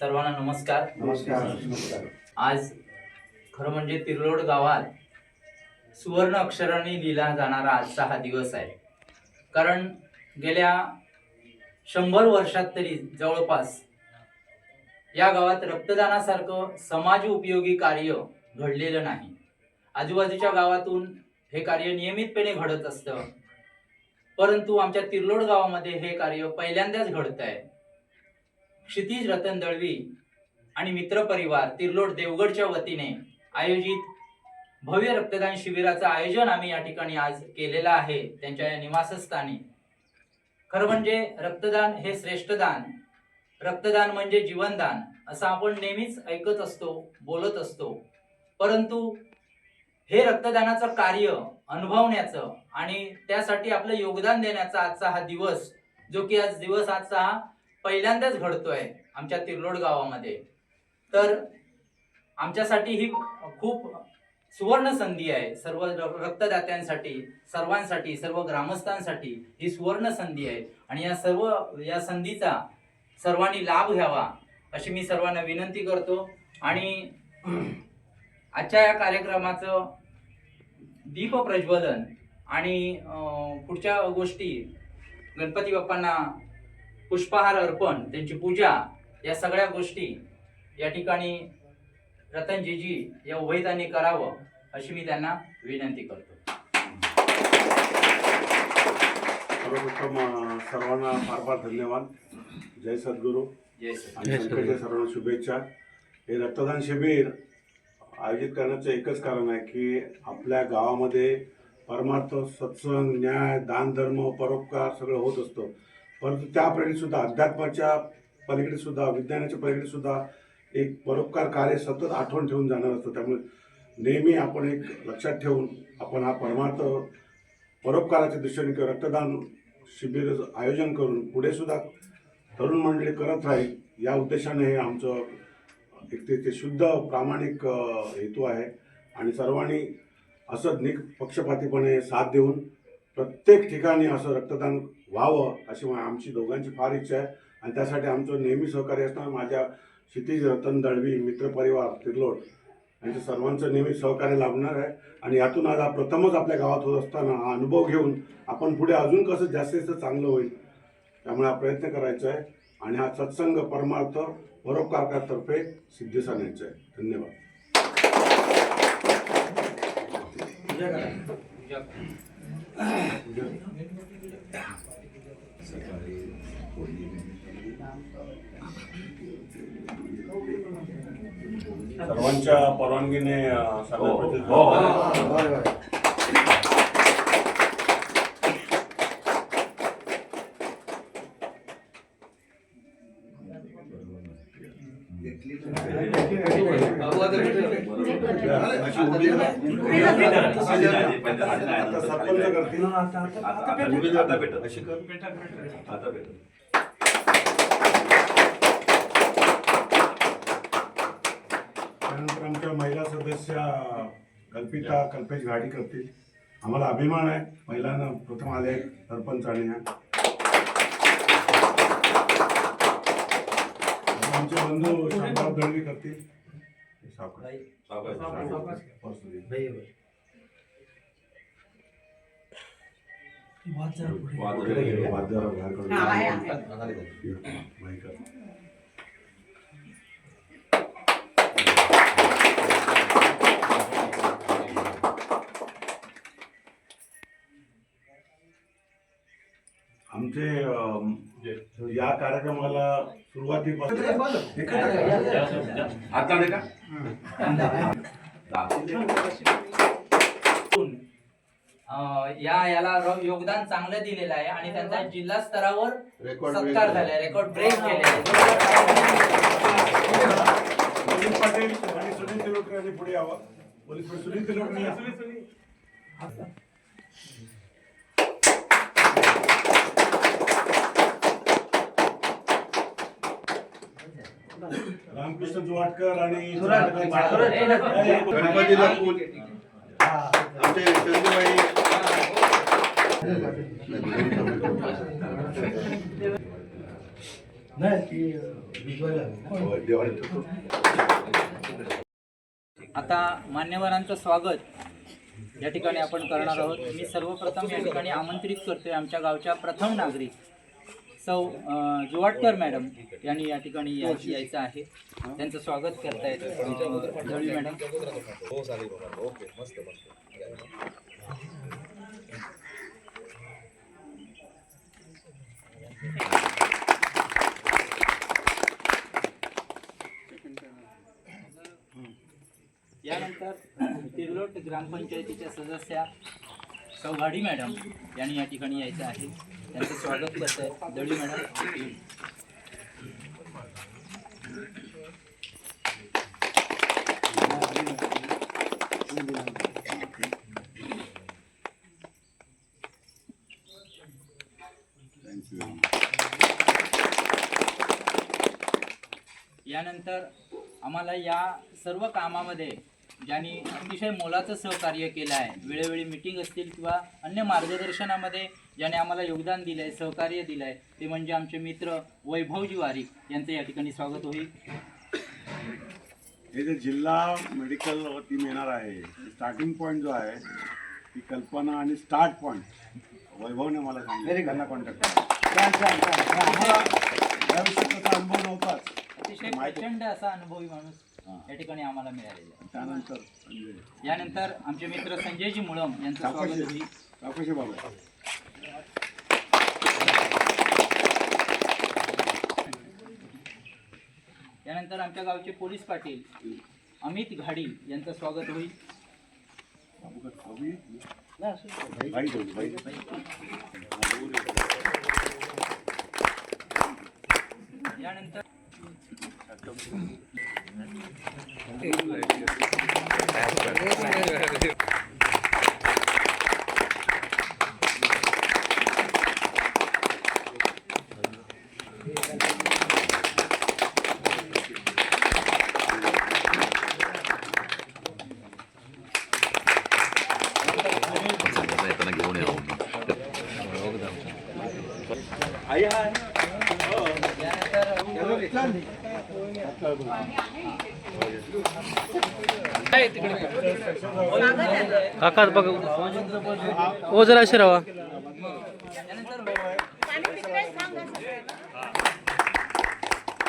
सर्वांना नमस्कार. नमस्कार. आज खरं म्हणजे तिरलोड गावात सुवर्ण अक्षराने लिहिला जाणारा आजचा हा दिवस आहे. कारण गेल्या 100 वर्षात तरी जवळपास या गावात रक्तदानासारखं समाज उपयोगी कार्य घडलेलं नाही. आजूबाजूच्या गावातून हे कार्य नियमितपणे घडत असतं, परंतु आमच्या तिरलोड गावामध्ये हे कार्य पहिल्यांदाच घडत आहे. क्षितिज रतन दळवी आणि मित्र परिवार तिरलोड देवगडच्या वतीने आयोजित भव्य रक्तदान शिबिराचं आयोजन आम्ही या ठिकाणी आज केलेलं आहे त्यांच्या या निवासस्थानी. खरं म्हणजे रक्तदान हे श्रेष्ठ दान, रक्तदान म्हणजे जीवनदान असं आपण नेहमीच ऐकत असतो, बोलत असतो. परंतु हे रक्तदानाचं कार्य अनुभवण्याचं आणि त्यासाठी आपलं योगदान देण्याचा आजचा हा दिवस, जो की आज दिवस आजचा हा पहिल्यांदाच घडतोय आमच्या तिरलोड गावामध्ये, तर आमच्यासाठी ही खूप सुवर्ण संधी आहे. सर्व रक्तदात्यांसाठी, सर्वांसाठी, सर्व ग्रामस्थांसाठी ही सुवर्ण संधी आहे आणि या संधीचा सर्वांनी लाभ घ्यावा अशी मी सर्वांना विनंती करतो. आणि आजच्या या कार्यक्रमाचं दीप प्रज्वलन आणि पुढच्या गोष्टी, गणपती बाप्पांना पुष्पहार अर्पण, त्यांची पूजा, या सगळ्या गोष्टी या ठिकाणी रतनजीजी या उभयतांनी करावं अशी मी त्यांना विनंती करतो. सर्वप्रथम सर्वांना फार फार धन्यवाद. जय सद्गुरू. आणि संकटच्या सर्वांना शुभेच्छा. हे रक्तदान शिबिर आयोजित करण्याचं एकच कारण आहे की आपल्या गावामध्ये परमार्थ, सत्संग, न्याय, दान, धर्म, परोपकार सगळं होत असतं. परंतु त्या पलीकडे सुद्धा, अध्यात्माच्या पलीकडे सुद्धा, विज्ञानाच्या पलीकडे सुद्धा एक परोपकार कार्य सतत आठवण ठेवून जाणार असतं. त्यामुळे नेहमी आपण एक लक्षात ठेवून आपण हा परमार्थ परोपकाराच्या दृष्टीने किंवा रक्तदान शिबिर आयोजन करून पुढे सुद्धा तरुण मंडळी करत राहील, या उद्देशाने हे आमचं एक ते शुद्ध प्रामाणिक हेतू आहे. आणि सर्वांनी असं निपक्षपातीपणे साथ देऊन प्रत्येक ठिकाणी असं रक्तदान व्हावं अशी आमची दोघांची फार इच्छा आहे. आणि त्यासाठी आमचं नेहमी सहकार्य असणार माझ्या क्षितिज रतन दळवी मित्र परिवार तिरलोड यांचं सर्वांचं नेहमी सहकार्य लाभणार आहे. आणि यातून आज प्रथमच आपल्या गावात होत असताना हा अनुभव घेऊन आपण पुढे अजून कसं जास्तीत जास्त चांगलं होईल, त्यामुळे हा प्रयत्न करायचा आहे. आणि हा सत्संग परमार्थ परोपकारतर्फे सिद्धीस आणायचा आहे. धन्यवाद. सर्वांच्या परवानगीने त्यानंतर आमच्या महिला सदस्य कल्पिता कल्पेश गाडी करतील. आम्हाला अभिमान आहे, महिलांना प्रथम आले सरपंच. आणि आमचे बंधू शामराव दळवी करतील. आमचे या कार्यक्रमाला सुरुवातीपासून याला योगदान चांगलं दिलेलं आहे आणि त्यांचा जिल्हा स्तरावर सत्कार झालाय, रेकॉर्ड ब्रेक केलेला पाटील आणि सुनील तिलोटकर पुढे यावं. पोलीस सुनील तिलोटकर. रामकृष्ण जुवाटकर आणि गणपतीला आमचे चंदूबाई होय, दिवाळीत होतो. आता मान्यवरांचं स्वागत या ठिकाणी आपण करणार आहोत. मी सर्वप्रथम या ठिकाणी आमंत्रित करतोय आमच्या गावच्या प्रथम नागरिक सौ जुवाटकर मॅडम यांनी या ठिकाणी यायचं आहे. त्यांचं स्वागत करतायत दळवी मॅडम. यानंतर तिरलोट ग्रामपंचायतीच्या सदस्या सौघाडी मॅडम यांनी या ठिकाणी यायचं आहे. त्यांचं स्वागत करत आहे दळवी मॅडम. यानंतर आम्हाला या सर्व कामामध्ये ज्यांनी अतिशय मोलाचं सहकार्य केलं आहे, वेळोवेळी मीटिंग असतील किंवा अन्य मार्गदर्शनामध्ये ज्याने आम्हाला योगदान दिलं आहे, सहकार्य दिलं आहे, ते म्हणजे आमचे मित्र वैभवजी वारीक यांचं या ठिकाणी स्वागत होईल. हे जे जिल्हा मेडिकल टीम येणार आहे, स्टार्टिंग पॉईंट जो आहे ती कल्पना आणि स्टार्ट पॉईंट वैभवने मला सांगितलं, त्यांना कॉन्टॅक्ट करा. याविषयी त्याचा अनुभव नव्हताच. अतिशय प्रचंड असा अनुभवी माणूस या ठिकाणी आम्हाला मिळालेला आहे. त्यानंतर यानंतर आमचे मित्र संजयजी मुळम यांचं स्वागत होईल. राकेश बाबा, यानंतर आमच्या गावचे पोलीस पाटील अमित घाडी यांचं स्वागत होईल. यानंतर काका बघ ओ जरा असे राहा.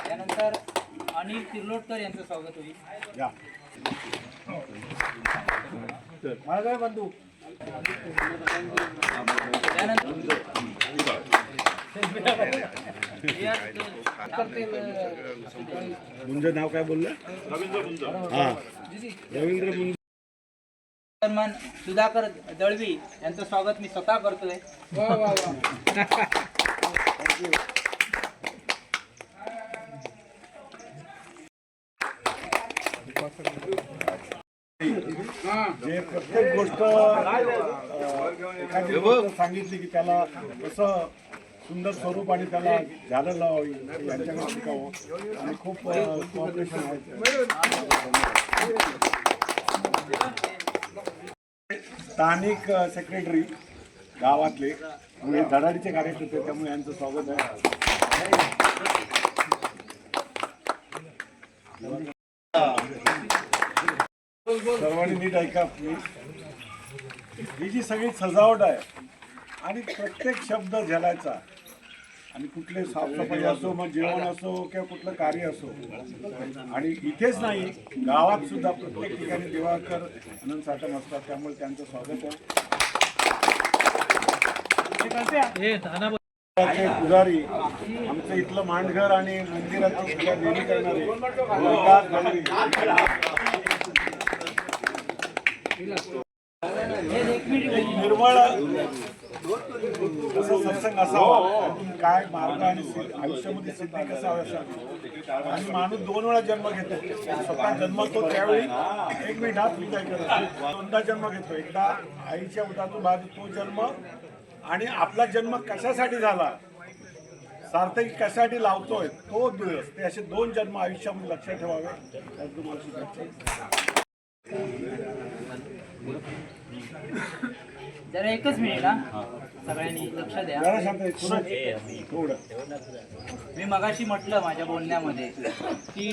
यानंतर अनिल तिर्लोटकर यांचं स्वागत होईल. मुंज नाव काय बोललं? हा, रवींद्र मुंज. सन्मान सुधाकर दळवी यांचं स्वागत मी स्वतः करतोय. जे प्रत्येक गोष्ट एखादी गोष्ट सांगितली की त्याला कसं सुंदर स्वरूप आणि त्याला झाडं लावावी यांच्याकडे शिकावं आणि खूप कॉपरेशन आहे. स्थानिक सेक्रेटरी गावातले म्हणजे धडाडीचे कार्यकर्ते, त्यामुळे यांचं स्वागत आहे. सर्वांनी नीट ऐका. ही जी सगळी सजावट आहे आणि प्रत्येक शब्द झेलायचा आणि कुठले साफसफाई असो, मग जेवण असो किंवा कुठलं कार्य असो, आणि इथेच नाही गावात सुद्धा प्रत्येक ठिकाणी दिवाकर आनंद साठम असतात, त्यामुळे त्यांचं स्वागत आहे. पुजारी आमचं इथलं मांडघर आणि मंदिराची सगळ्या देणी करणारे निर्मळ कसं सत्संग असावा, काय मार्ग आणि आयुष्यामध्ये सिद्धी कसं असावी. आणि माणूस 2 वेळा जन्म घेतो. स्वतः जन्मतो त्यावेळी एक मिनिट हात विचार करतो, 2दा जन्म घेतो. एकदा आईच्या उदरातून बाहेर तो जन्म, आणि आपला जन्म कशासाठी झाला, सार्थकी कशासाठी लावतोय तो दिवस. ते असे 2 जन्म आयुष्यामध्ये लक्षात ठेवावे. त्यात तुम्हाला शुभेच्छा. जरा एकच मिनिट हा, सगळ्यांनी लक्ष द्या. जरा शांत आहे. सूरज, थोडं. मी मगाशी म्हटलं माझ्या बोलण्यामध्ये की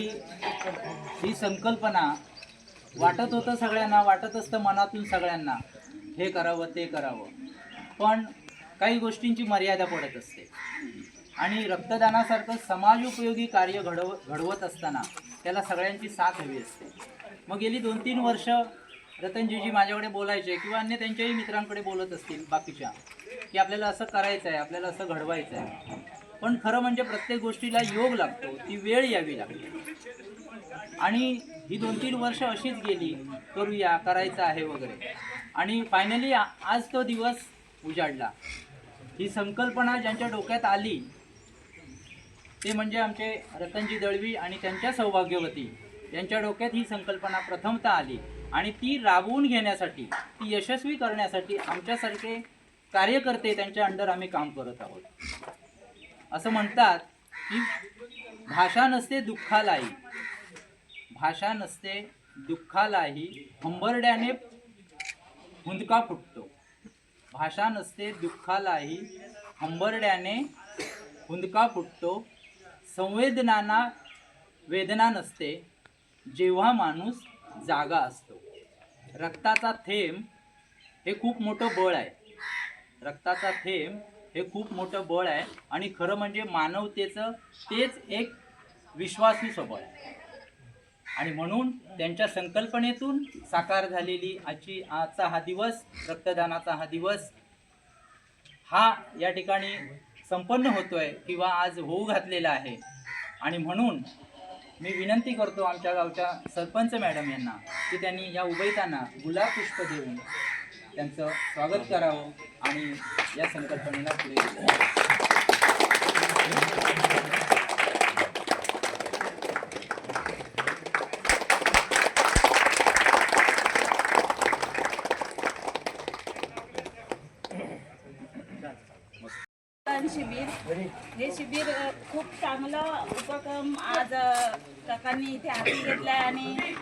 ही संकल्पना वाटत होतं सगळ्यांना, वाटत असतं मनातून सगळ्यांना हे करावं ते करावं, पण काही गोष्टींची मर्यादा पडत असते. आणि रक्तदानासारखं समाजोपयोगी कार्य घडवत असताना त्याला सगळ्यांची साथ हवी असते. मग गेली 2-3 वर्ष रतनजीजी माझ्याकडे बोलायचे किंवा अन्य त्यांच्याही मित्रांकडे बोलत असतील बाकीच्या, की आपल्याला असं करायचं आहे, आपल्याला असं घडवायचं आहे. पण खरं म्हणजे प्रत्येक गोष्टीला योग लागतो, ती वेळ यावी लागते. आणि ही 2-3 वर्ष अशीच गेली, करूया, करायचं आहे वगैरे. आणि फायनली आज तो दिवस उजाडला. ही संकल्पना ज्यांच्या डोक्यात आली ते म्हणजे आमचे रतनजी दळवी आणि त्यांच्या सौभाग्यवती यांच्या डोक्यात ही संकल्पना प्रथमतः आली. आणि ती राबवून घेण्यासाठी, ती यशस्वी करण्यासाठी आमच्यासारखे कार्यकर्ते त्यांच्या अंडर आम्ही काम करत आहोत. असं म्हणतात की भाषा नसते दुःखालाही, भाषा नसते दुःखालाही हंबरड्याने हुंदका फुटतो. भाषा नसते दुःखालाही हंबरड्याने हुंदका फुटतो. संवेदनांना वेदना नसते जेव्हा माणूस जागा असतो. रक्ताचा थेंब हे खूप मोठं बळ आहे. रक्ताचा थेंब हे खूप मोठं बळ आहे. आणि खरं म्हणजे मानवतेचं तेच एक विश्वासू सबळ आहे. आणि म्हणून त्यांच्या संकल्पनेतून साकार झालेली आजचा हा दिवस, रक्तदानाचा हा दिवस हा या ठिकाणी संपन्न होतोय किंवा आज होऊ घातलेला आहे. आणि म्हणून मी विनंती करतो आमच्या गावच्या सरपंच मॅडम यांना की त्यांनी या उभयतांना गुलाब पुष्प देऊन त्यांचं स्वागत करावं आणि या संकल्पनेला पुढे न्यावं. शिबिर हे शिबिर खूप चांगलं उपक्रम आज काकांनी इथे हाती घेतला आहे. आणि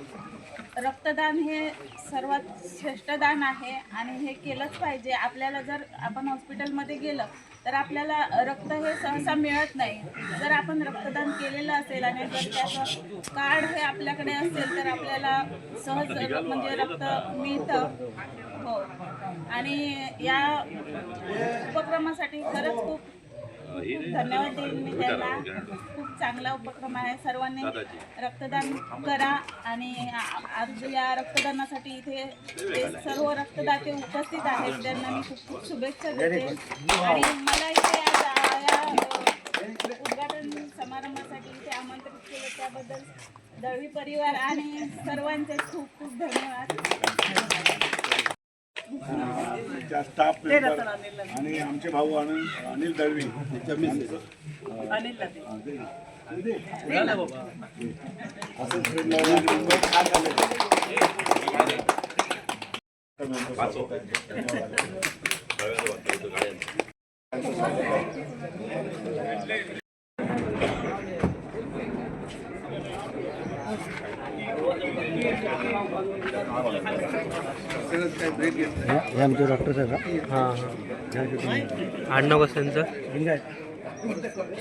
रक्तदान हे सर्वात श्रेष्ठ दान आहे आणि हे केलंच पाहिजे. आपल्याला जर आपण हॉस्पिटलमध्ये गेलं तर आपल्याला रक्त हे सहसा मिळत नाही. जर आपण रक्तदान केलेलं असेल आणि जर त्याचं कार्ड हे आपल्याकडे असेल तर आपल्याला सहज म्हणजे रक्त मिळतं. हो, आणि या उपक्रमासाठी खरंच खूप धन्यवाद देईन मी त्यांना. खूप चांगला उपक्रम आहे. सर्वांनी रक्तदान करा. आणि आज या रक्तदानासाठी इथे सर्व रक्तदाते उपस्थित आहेत त्यांना मी खूप खूप शुभेच्छा देते. आणि मला इथे आज या उद्घाटन समारंभासाठी इथे आमंत्रित केलं त्याबद्दल दळवी परिवार आणि सर्वांचे खूप खूप धन्यवाद. त्या स्टाफ मेंबर आणि आमचे भाऊ अनिल दळवी हे आमचे डॉक्टर आहेत का? हां हां. आडनाव कसं त्यांचं? लिंगायत,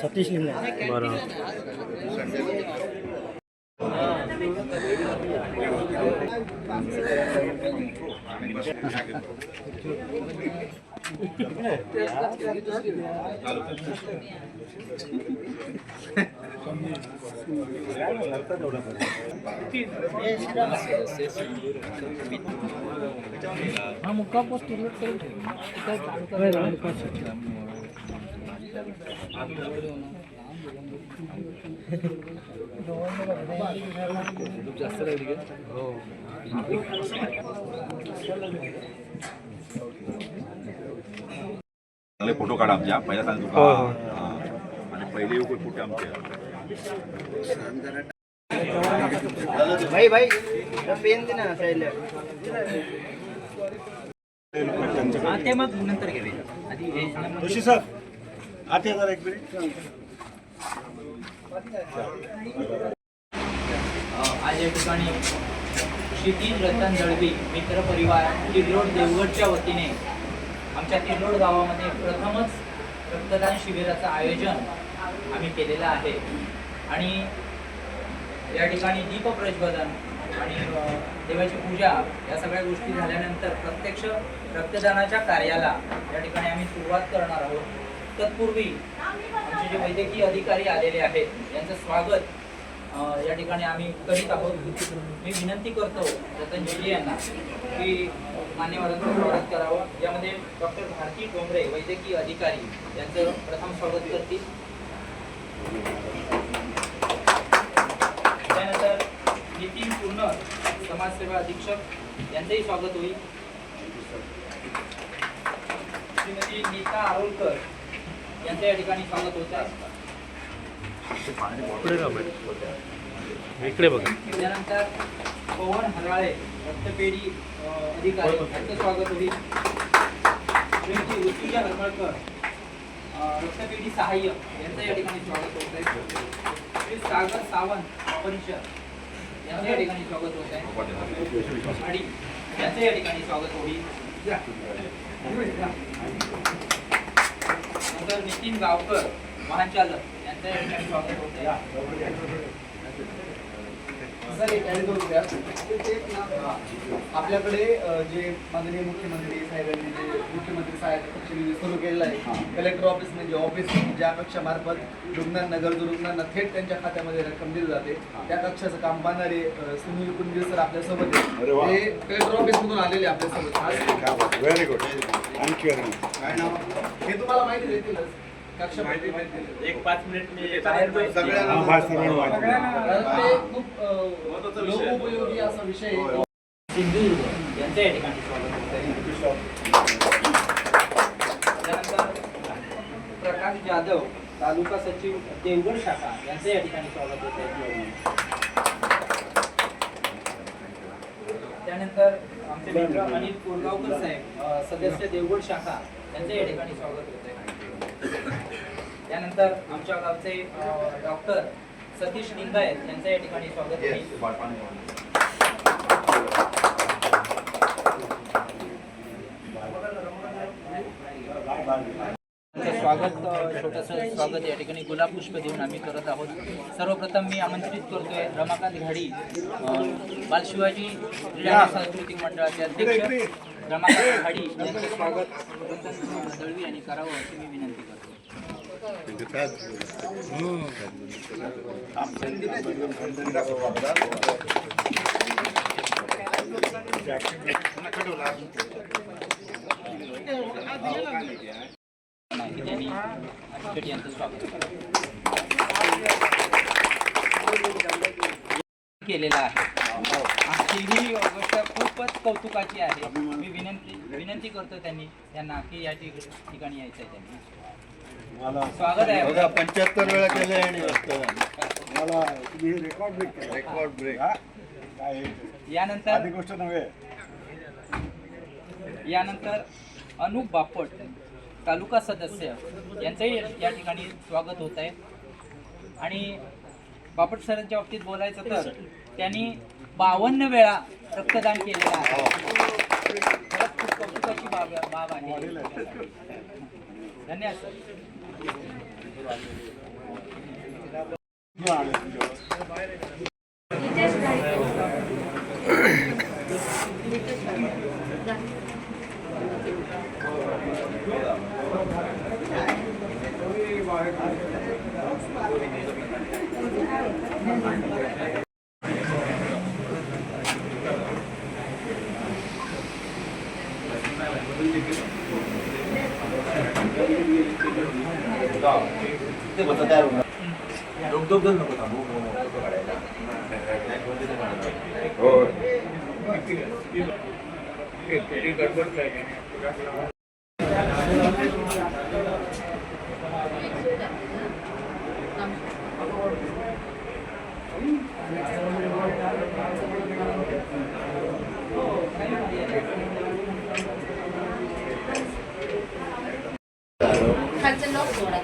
सतीश लिंगायत. बरं. हा मुक्का पोस्ट जास्त लागली का? हो. चांगले फोटो काढा आमच्या पहिला सांगतो का आणि पहिले फोटो आमचे भाई भाई पेन दे ना साईडला. ते मग नंतर घेऊया. आधी जोशी सर आते जरा एक मिनिट. आज या ठिकाणी क्षितिज रतन दळवी मित्र परिवार तिरोड देवगडच्या वतीने आमच्या तिरलोड गावामध्ये प्रथमच रक्तदान शिबिराचं आयोजन आम्ही केलेलं आहे आणि या ठिकाणी दीप प्रज्वलन आणि देवाची पूजा या सगळ्या गोष्टी झाल्यानंतर प्रत्यक्ष रक्तदानाच्या कार्याला या ठिकाणी आम्ही सुरुवात करणार आहोत। तत्पूर्वी आमचे जे वैद्यकीय अधिकारी आलेले आहेत यांचं स्वागत या ठिकाणी आम्ही करीत आहोत। मी विनंती करतो रतनजी यांना की मान्यवरांचं स्वागत करावं। यामध्ये डॉक्टर भारती डोंगरे वैद्यकीय अधिकारी यांचं प्रथम स्वागत करतील। त्यानंतर नितीन पूर्ण समाजसेवा अधीक्षक यांचंही स्वागत होईल। श्रीमती नीता आरोलकर यांचं या ठिकाणी स्वागत होत आहे। इकडे बघा। त्यानंतर पवन हराळे रक्तपेढी अधिकारी यांचं स्वागत होईल। श्रीमती ऋतुजा हरमळकर रक्तपेढी सहाय्य यांचं या ठिकाणी स्वागत होत आहे। श्री सागर सावंत परिषद यांचं या ठिकाणी स्वागत होत आहे आणि यांचं या ठिकाणी स्वागत होईल। नंतर नितीन गावकर वाहन चालक यांचं या ठिकाणी स्वागत होत आहे। आपल्याकडे जे माननीय मुख्यमंत्री साहेबांनी जे मुख्यमंत्री सहायता कक्ष सुरू केलेला आहे, कलेक्टर ऑफिस म्हणजे ऑफिस ज्या कक्षामार्फत रुग्णांना गरजू रुग्णांना थेट त्यांच्या खात्यामध्ये रक्कम दिली जाते, त्या कक्षाचं काम पाहणारे सुनील कुंजीर सर आपल्यासोबत आहे। ते कलेक्टर ऑफिस मधून आलेले आपल्यासोबत। Very good. आणखी काय नाव हे तुम्हाला माहिती देतीलच, कक्षा माहिती एक 5 मिनिट मी सगळ्यांना ते खूप लोकोपयोगी असा विषय आहे। सिंधुदुर्ग यांचं या ठिकाणी स्वागत होत आहे। त्यानंतर प्रकाश जाधव तालुका सचिव देवगड शाखा यांचं या ठिकाणी स्वागत होत आहे। त्यानंतर आमचे मित्र अनिल कोरगावकर साहेब सदस्य देवगड शाखा यांचं या ठिकाणी स्वागत होत आहे। त्यानंतर आमच्या गावचे डॉक्टर सतीश लिंगायत यांचं या ठिकाणी स्वागत आहे। छोटंसं स्वागत या ठिकाणी गुलाब पुष्प देऊन आम्ही करत आहोत। सर्वप्रथम मी आमंत्रित करतोय रमाकांत घाडी बालशिवाजी क्रीडा आणि सांस्कृतिक मंडळाचे अध्यक्ष रमाकांत घाडी यांचं स्वागत दळवी यांनी करावं अशी मी विनंती करतो। त्यांनी शेट्टी यांचं स्वागत केलेलं आहे। आमची ही गोष्ट खूपच कौतुकाची आहे। मी विनंती करतो त्यांना की या ठिकाणी यायचं आहे। त्यांनी स्वागत आहे। 75 वेळा केले आणि मला तुम्ही रेकॉर्ड ब्रेक यानंतर आधी गोष्ट नव्हे। यानंतर अनुप बापट तालुका सदस्य यांचंही या ठिकाणी स्वागत होत आहे। आणि बापट सरांच्या बाबतीत बोलायचं तर त्यांनी 52 वेळा रक्तदान केलेलं आहे। खरंच खूप कौतुकाची बाब आहे। धन्यवाद सर। खालचं लॉक सोडा.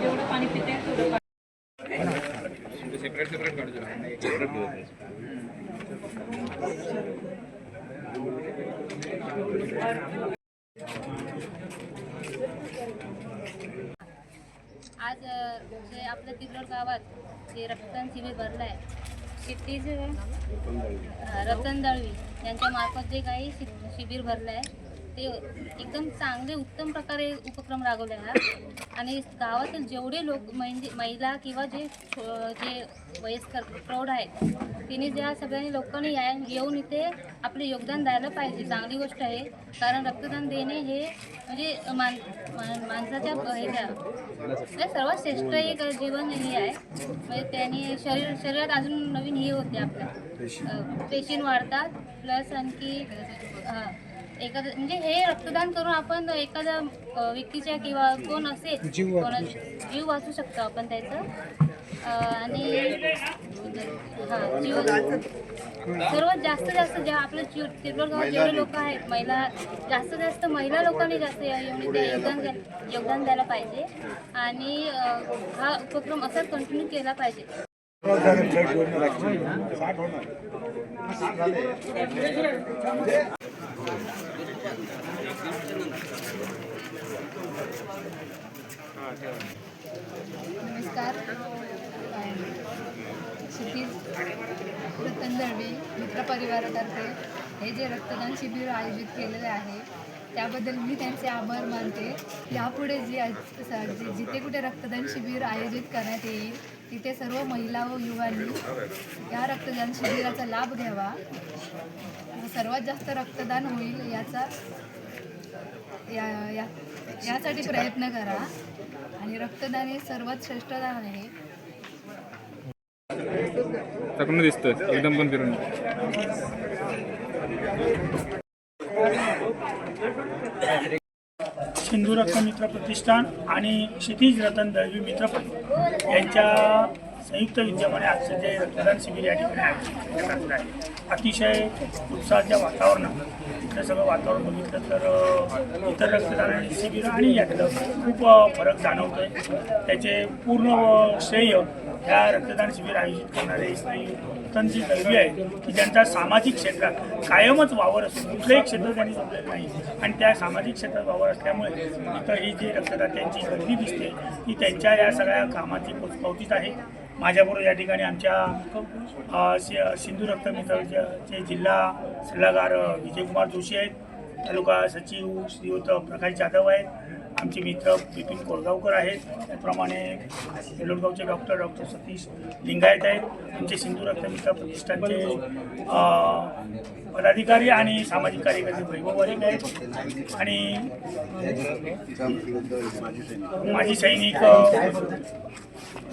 जेवढं पाणी पिते तेवढं आज जे आपल्या तिरोड गावात जे रक्तदान शिबिर भरलं आहे क्षितिज रतन दळवी यांच्या मार्फत जे काही शिबिर भरलं आहे ते एकदम चांगले उत्तम प्रकारे उपक्रम राबवले हा आणि गावातील जेवढे लोक म्हणजे महिला किंवा जे वयस्कर प्रौढ आहेत तिने ज्या सगळ्यांनी लोकांनी येऊन इथे आपले योगदान द्यायला पाहिजे. चांगली गोष्ट आहे कारण रक्तदान देणे हे म्हणजे माणसाच्या म्हणजे सर्वात श्रेष्ठ एक जीवन हे आहे. म्हणजे त्याने शरीरात अजून नवीन हे होते आपल्या पेशी वाढतात प्लस आणखी एखादं म्हणजे हे रक्तदान करून आपण एखाद्या व्यक्तीच्या किंवा कोण असेल जीव वाचू शकतो आपण त्याचं आणि जीव सर्वात जास्त ज्या आपल्या तिरोड गावात जेवढे लोक आहेत महिला जास्त महिला लोकांनी जास्त येऊन इथे योगदान द्यायला पाहिजे आणि हा उपक्रम असाच कंटिन्यू केला पाहिजे. नमस्कार. क्षितिज रतन दळवी मित्रपरिवारातर्फे हे जे रक्तदान शिबिर आयोजित केलेले आहे त्याबद्दल मी त्यांचे आभार मानते. यापुढे जिथे कुठे रक्तदान शिबिर आयोजित करण्यात येईल तिथे सर्व महिला व युवांनी या रक्तदान शिबिराचा लाभ घ्यावा. सर्वात जास्त रक्तदान होईल यासाठी प्रयत्न करा आणि रक्तदान हे सर्वात श्रेष्ठ दान आहे. चांगलं दिसतं एकदम पण फिरून सिंधू रक्त मित्र प्रतिष्ठान आणि क्षितिज रतन दळवी मित्र यांच्या संयुक्त विद्यमाने आजचं जे रक्तदान शिबिर या ठिकाणी आयोजित करण्यात आहे. अतिशय उत्साहाच्या वातावरणात इथलं सगळं वातावरण बघितलं तर इतर रक्तदान शिबिर आणि यातलं खूप फरक जाणवतो आहे. त्याचे पूर्ण श्रेय या रक्तदान शिबिर आयोजित करणारे श्री रतनजी दळवी आहेत की ज्यांचा सामाजिक क्षेत्रात कायमच वावर असून कुठलंही क्षेत्र त्यांनी सोडलेलं नाही आणि त्या सामाजिक क्षेत्रात वावर असल्यामुळे इथं ही जी रक्तदात्यांची गर्दी दिसते ती त्यांच्या या सगळ्या कामाची पोचपावतीच आहे. माझ्याबरोबर या ठिकाणी आमच्या सिंधू रक्त मित्रचे जिल्हा सल्लागार विजयकुमार जोशी आहेत, तालुका सचिव श्रीयुत प्रकाश जाधव आहेत, आमचे मित्र बिपिन कोळगावकर आहेत, त्याप्रमाणे बेलोडगावचे डॉक्टर सतीश लिंगायत आहेत, आमचे सिंधू रक्त मित्र प्रतिष्ठानचे पदाधिकारी आणि सामाजिक कार्यकर्ते वैभव वारिक आहेत आणि माजी सैनिक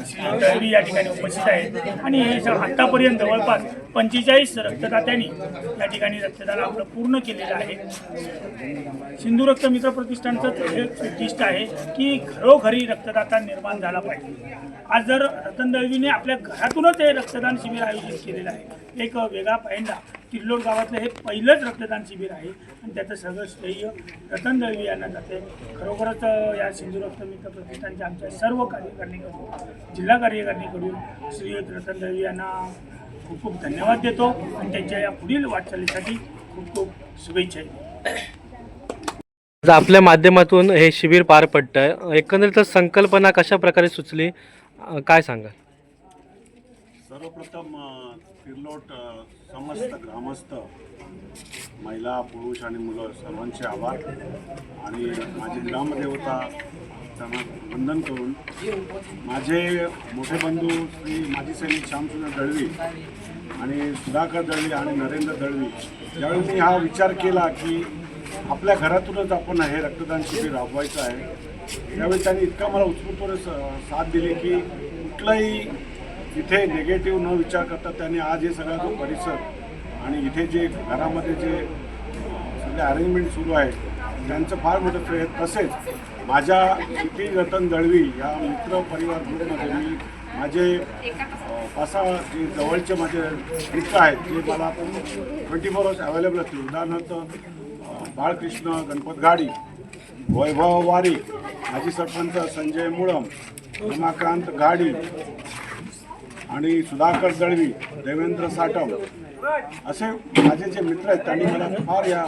श्री दळवी या ठिकाणी उपस्थित आहेत आणि हे आत्तापर्यंत जवळपास 45 रक्तदात्यांनी या ठिकाणी रक्तदान आपलं पूर्ण केलेलं आहे. सिंधू रक्त मित्र प्रतिष्ठानचं एक उद्दिष्ट आहे की घरोघरी रक्तदाता निर्माण झाला पाहिजे. आज जर रतन दळवीने आपल्या घरातूनच हे रक्तदान शिबिर आयोजित केलेलं आहे. एक वेगळा पायंडा तिरोड गावातलं हे पहिलंच रक्तदान शिबिर आहे आणि त्याचं सगळं श्रेय रतन दळवी यांना जाते. खरोखरच या सिंधू रक्त मित्र प्रतिष्ठानच्या आमच्या सर्व कार्यकारिणीकडून जिल्हा कार्यकारिणीकडून श्रीयुत रतन दळवी यांना खूप खूप धन्यवाद देतो आणि त्यांच्या या पुढील वाटचालीसाठी खूप खूप शुभेच्छा. आपल्या माध्यमातून हे शिबिर पार पडतं, एकंदरीत संकल्पना कशा प्रकारे सुचली काय सांगा? सर्वप्रथम तिरलोट समस्त ग्रामस्थ महिला पुरुष आणि मुलं सर्वांचे आभार आणि माझी ग्रामदेवता त्यांना वंदन करून माझे मोठे बंधू श्री माजी सैनिक श्यामचंद्र दळवी आणि सुधाकर दळवी आणि नरेंद्र दळवी ज्यावेळी मी हा विचार केला की आपल्या घरातूनच आपण हे रक्तदान शिबिर राबवायचं आहे त्यावेळी त्यांनी इतका मला उत्स्फूर्तपणे साथ दिली की कुठलाही इथे निगेटिव्ह न विचार करता त्यांनी आज हे सगळा जो परिसर आणि इथे जे घरामध्ये जे सगळे अरेंजमेंट सुरू आहे त्यांचं फार मोठं श्रेय. तसेच माझ्या क्षितिज रतन दळवी या मित्र परिवार ग्रुपमध्ये मी माझे 5-6 जे जवळचे माझे मित्र आहेत जे मला 24 अवेलेबल असतील. उदाहरणार्थ बाळकृष्ण गणपत गाडी वैभव वारी, माजी सरपंच संजय मुळम, रमाकांत गाडी आणि सुधाकर दळवी, देवेंद्र साटम असे माझे जे मित्र आहेत त्यांनी मला फार या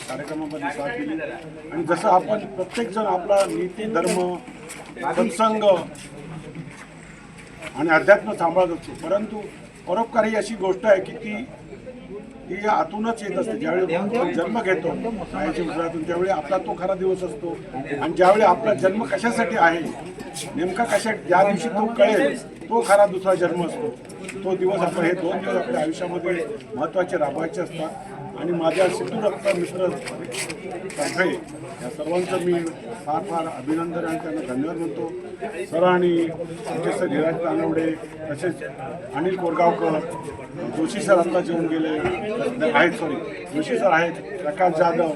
कार्यक्रमामध्ये साथ दिली. आणि जसं आपण प्रत्येकजण आपला नीती, धर्म, सत्संग आणि अध्यात्म सांभाळत असतो, परंतु परोपकार ही अशी गोष्ट आहे की ती आतूनच येत असते. ज्यावेळी आपण जन्म घेतो मायेच्या उदरातून, त्यावेळी आपला तो खरा दिवस असतो. आणि ज्यावेळी आपला जन्म कशासाठी आहे, नेमका ज्या दिवशी तो कळेल तो खरा दुसरा जन्म असतो. तो दिवस आपण, हे 2 दिवस आपल्या आयुष्यामध्ये महत्त्वाचे राबवायचे असतात. आणि माझ्या सिद्धू रक्त मित्र तर्फे या सर्वांचं मी फार फार अभिनंदन आणि त्यांना धन्यवाद म्हणतो. सर आणि सर धीरज तानवडे, तसेच अनिल कोरगावकर, जोशी सर आता जेवून गेले आहेत, जोशी सर आहेत, प्रकाश जाधव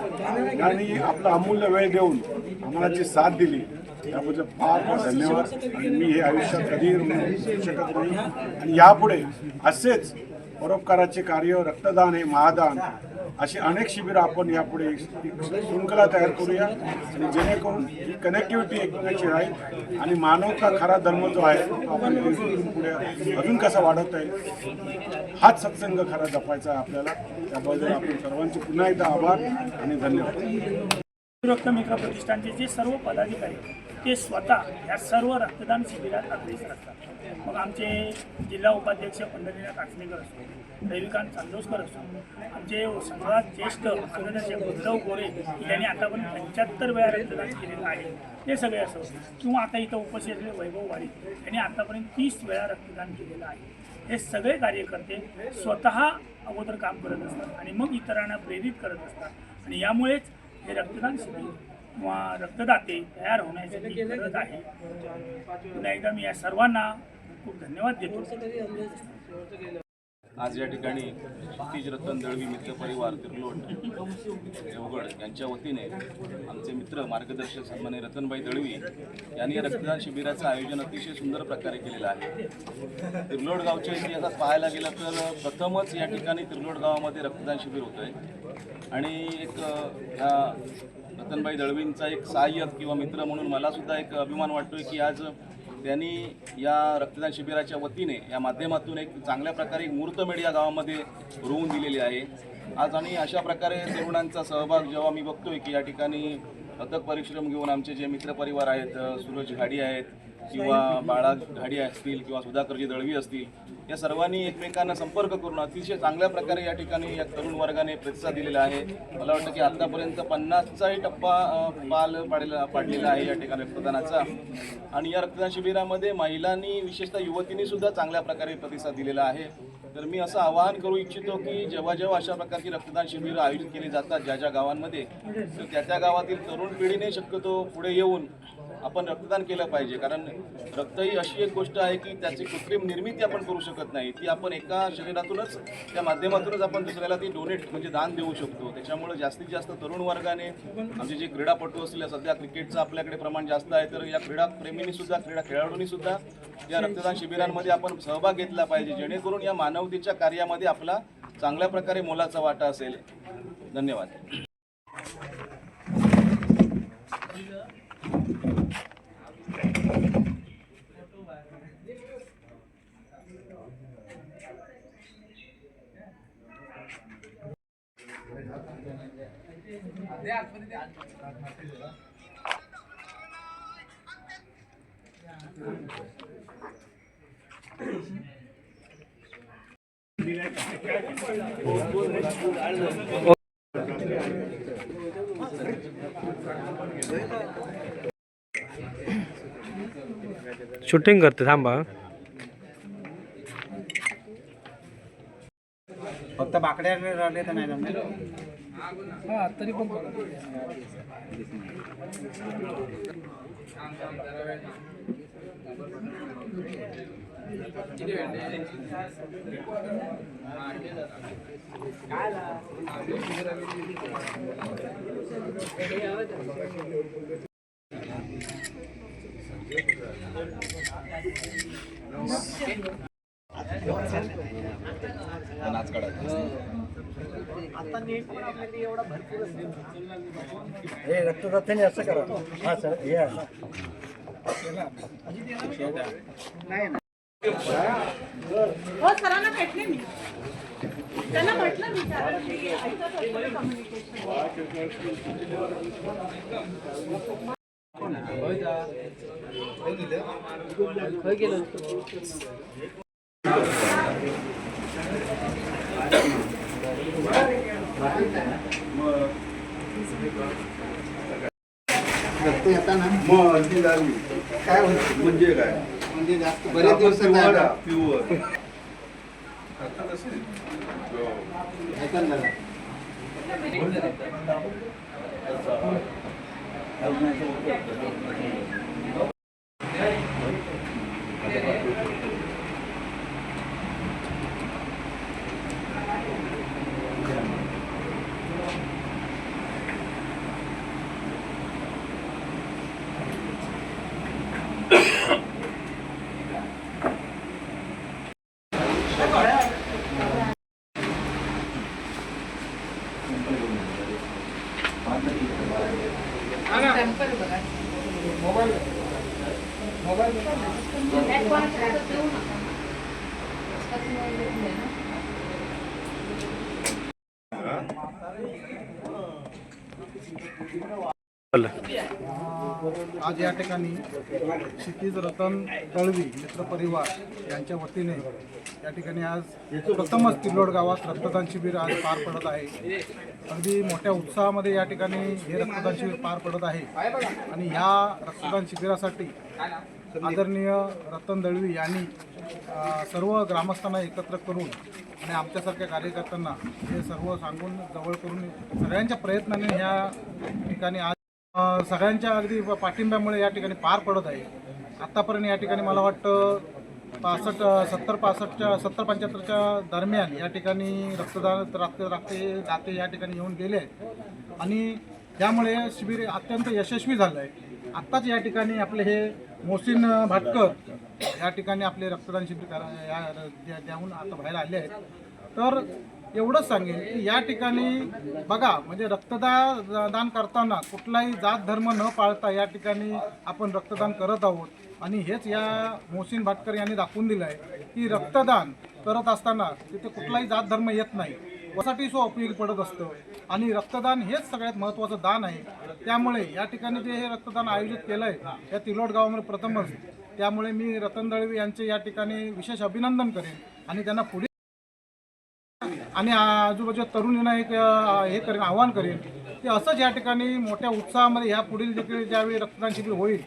यांनी आपला अमूल्य वेळ देऊन आम्हाला जी साथ दिली त्याबद्दल फार फार धन्यवाद. आणि मी हे आयुष्यात कधीही विसरू शकत नाही. आणि यापुढे असेच परोपकाराचे कार्य, रक्तदान हे महादान, अशी अनेक शिबिरं आपण यापुढे शृंखला तयार करूया. आणि जेणेकरून ही कनेक्टिव्हिटी एकमेकांची राहील आणि मानवता खरा धर्म जो आहे तो आपण पुढे अजून कसा वाढवता येईल, हाच सत्संग खरा जपायचा आहे आपल्याला. त्याबद्दल आपण सर्वांचे पुन्हा एकदा आभार आणि धन्यवाद. रक्त मित्र प्रतिष्ठानचे जे सर्व पदाधिकारी ते स्वतः या सर्व रक्तदान शिबिरात अग्रेसर असतात. मग आमचे जिल्हा उपाध्यक्ष पंढरीनाथ आचनेकर असो, रविकांत चांदोसकर असो, आमचे सर्वात ज्येष्ठ मार्गदर्शक उद्धव गोरे यांनी आतापर्यंत 75 वेळा रक्तदान केलेलं आहे, ते सगळे असो, किंवा आता इथं उपस्थित असलेले वैभव वारी यांनी आतापर्यंत 30 वेळा रक्तदान केलेलं आहे. हे सगळे कार्यकर्ते स्वतः अगोदर काम करत असतात आणि मग इतरांना प्रेरित करत असतात. आणि यामुळेच हे रक्तदान शिबिर किंवा रक्तदाते तयार होण्यासाठी गरज आहे. पुन्हा एकदा मी या सर्वांना खूप धन्यवाद देतो. आज या ठिकाणी क्षितिज रतन दळवी मित्र परिवार तिरलोट देवगड यांच्या वतीने आमचे मित्र मार्गदर्शक सन्माननीय रतनभाई दळवी यांनी रक्तदान शिबिराचं आयोजन अतिशय सुंदर प्रकारे केलेलं आहे. तिरलोट गावच्या इतिहासात पाहायला गेलं तर प्रथमच या ठिकाणी तिरलोट गावामध्ये रक्तदान शिबिर होतं आहे. आणि एक या रतनभाई दळवींचा एक सहाय्यक किंवा मित्र म्हणून मलासुद्धा एक अभिमान वाटतोय की आज त्यांनी या रक्तदान शिबिराच्या वतीने या माध्यमातून एक चांगल्या प्रकारे एक मुहूर्तमेढ या गावामध्ये रोवून दिलेली आहे आज. आणि अशा प्रकारे तरुणांचा सहभाग जेव्हा मी बघतोय की या ठिकाणी अथक परिश्रम घेऊन आमचे जे मित्रपरिवार आहेत, सूरज घाडी आहेत किंवा बाळा घाडी असतील किंवा सुधाकरजी दळवी असतील, या सर्वांनी एकमेकांना संपर्क करून अतिशय चांगल्या प्रकारे या ठिकाणी या तरुण वर्गाने प्रतिसाद दिलेला आहे. मला वाटतं की आत्तापर्यंत 50चाही टप्पा पाडलेला आहे या ठिकाणी रक्तदानाचा. आणि या रक्तदान शिबिरामध्ये महिलांनी, विशेषतः युवतींनी सुद्धा चांगल्या प्रकारे प्रतिसाद दिलेला आहे. तर मी असं आवाहन करू इच्छितो की जेव्हा जेव्हा अशा प्रकारची रक्तदान शिबिरं आयोजित केली जातात ज्या गावांमध्ये, तर त्या गावातील तरुण पिढीने शक्यतो पुढे येऊन आपण रक्तदान केलं पाहिजे. कारण रक्त ही अशी एक गोष्ट आहे की त्याची कृत्रिम निर्मिती आपण करू शकत नाही. ती आपण एका शरीरातूनच, त्या माध्यमातूनच आपण दुसऱ्याला ती डोनेट म्हणजे दान देऊ शकतो. त्याच्यामुळे जास्तीत जास्त तरुण वर्गाने, आमचे जे क्रीडापटू असतील, सध्या क्रिकेटचं आपल्याकडे प्रमाण जास्त आहे, तर या क्रीडाप्रेमींनी सुद्धा, क्रीडा खेळाडूंनी सुद्धा या रक्तदान शिबिरांमध्ये आपण सहभाग घेतला पाहिजे, जेणेकरून या मानवतेच्या कार्यामध्ये आपला चांगल्या प्रकारे मोलाचा वाटा असेल. धन्यवाद. शूटिंग करते, थांबा. फक्त बाकड्या राहिले तर नाही जमणार. तरी पण नाच काढायचा. आता नेट पण आपल्याकडे एवढा भरपूर असेल. हे रक्तदात्याने असं करा. हा सर हे आहे. नाही ना. हो सरांना भेटले मी. त्यांना म्हटलं मी सर की ऐकत होतं कम्युनिकेशन. रक्त येताना मग ती झाली काय होतं म्हणजे काय म्हणजे जास्त बरेच दिवसात प्युअर ऐका ना जरा. आज या ठिकाणी क्षितिज रतन दळवी मित्र परिवार यांच्या वतीने या ठिकाणी आज प्रथमच तिलोड गावात रक्तदान शिबिर आज पार पडत आहे. अगदी मोठ्या उत्साहामध्ये या ठिकाणी हे रक्तदान शिबिर पार पडत आहे आणि ह्या रक्तदान शिबिरासाठी आदरणीय रतन दळवी यांनी सर्व ग्रामस्थांना एकत्र करून आणि आमच्यासारख्या कार्यकर्त्यांना हे सर्व सांगून जवळ करून सगळ्यांच्या प्रयत्नाने ह्या ठिकाणी आज सगळ्यांच्या अगदी पाठिंब्यामुळे या ठिकाणी पार पडत आहे. आत्तापर्यंत या ठिकाणी मला वाटतं 70-75च्या दरम्यान या ठिकाणी दाते या ठिकाणी येऊन गेले आणि त्यामुळे शिबिर अत्यंत यशस्वी झालं आहे. आत्ताच या ठिकाणी आपले हे मोहसिन भाटकर या ठिकाणी आपले रक्तदान शिबिर देऊन आता बाहेर आले आहेत. तर एवढंच सांगेन की या ठिकाणी बघा म्हणजे रक्तदान करताना कुठलाही जात धर्म न पाळता या ठिकाणी आपण रक्तदान करत आहोत आणि हेच या मोहसिन भाटकर यांनी दाखवून दिलं आहे की रक्तदान करत असताना तिथे कुठलाही जात धर्म येत नाही, त्यासाठी उपयोगी पडत असतं आणि रक्तदान हेच सगळ्यात महत्त्वाचं दान आहे. त्यामुळे या ठिकाणी जे हे रक्तदान आयोजित केलं आहे या तिलोड गावामध्ये प्रथमच, त्यामुळे मी रतन दळवी यांचे या ठिकाणी विशेष अभिनंदन करेन आणि त्यांना पुढे आणि आजूबाजूच्या तरुणींना एक हे करेन आवाहन करेन की असंच या ठिकाणी मोठ्या उत्साहामध्ये ह्या पुढील देखील ज्यावेळी रक्तदान शिबिर होईल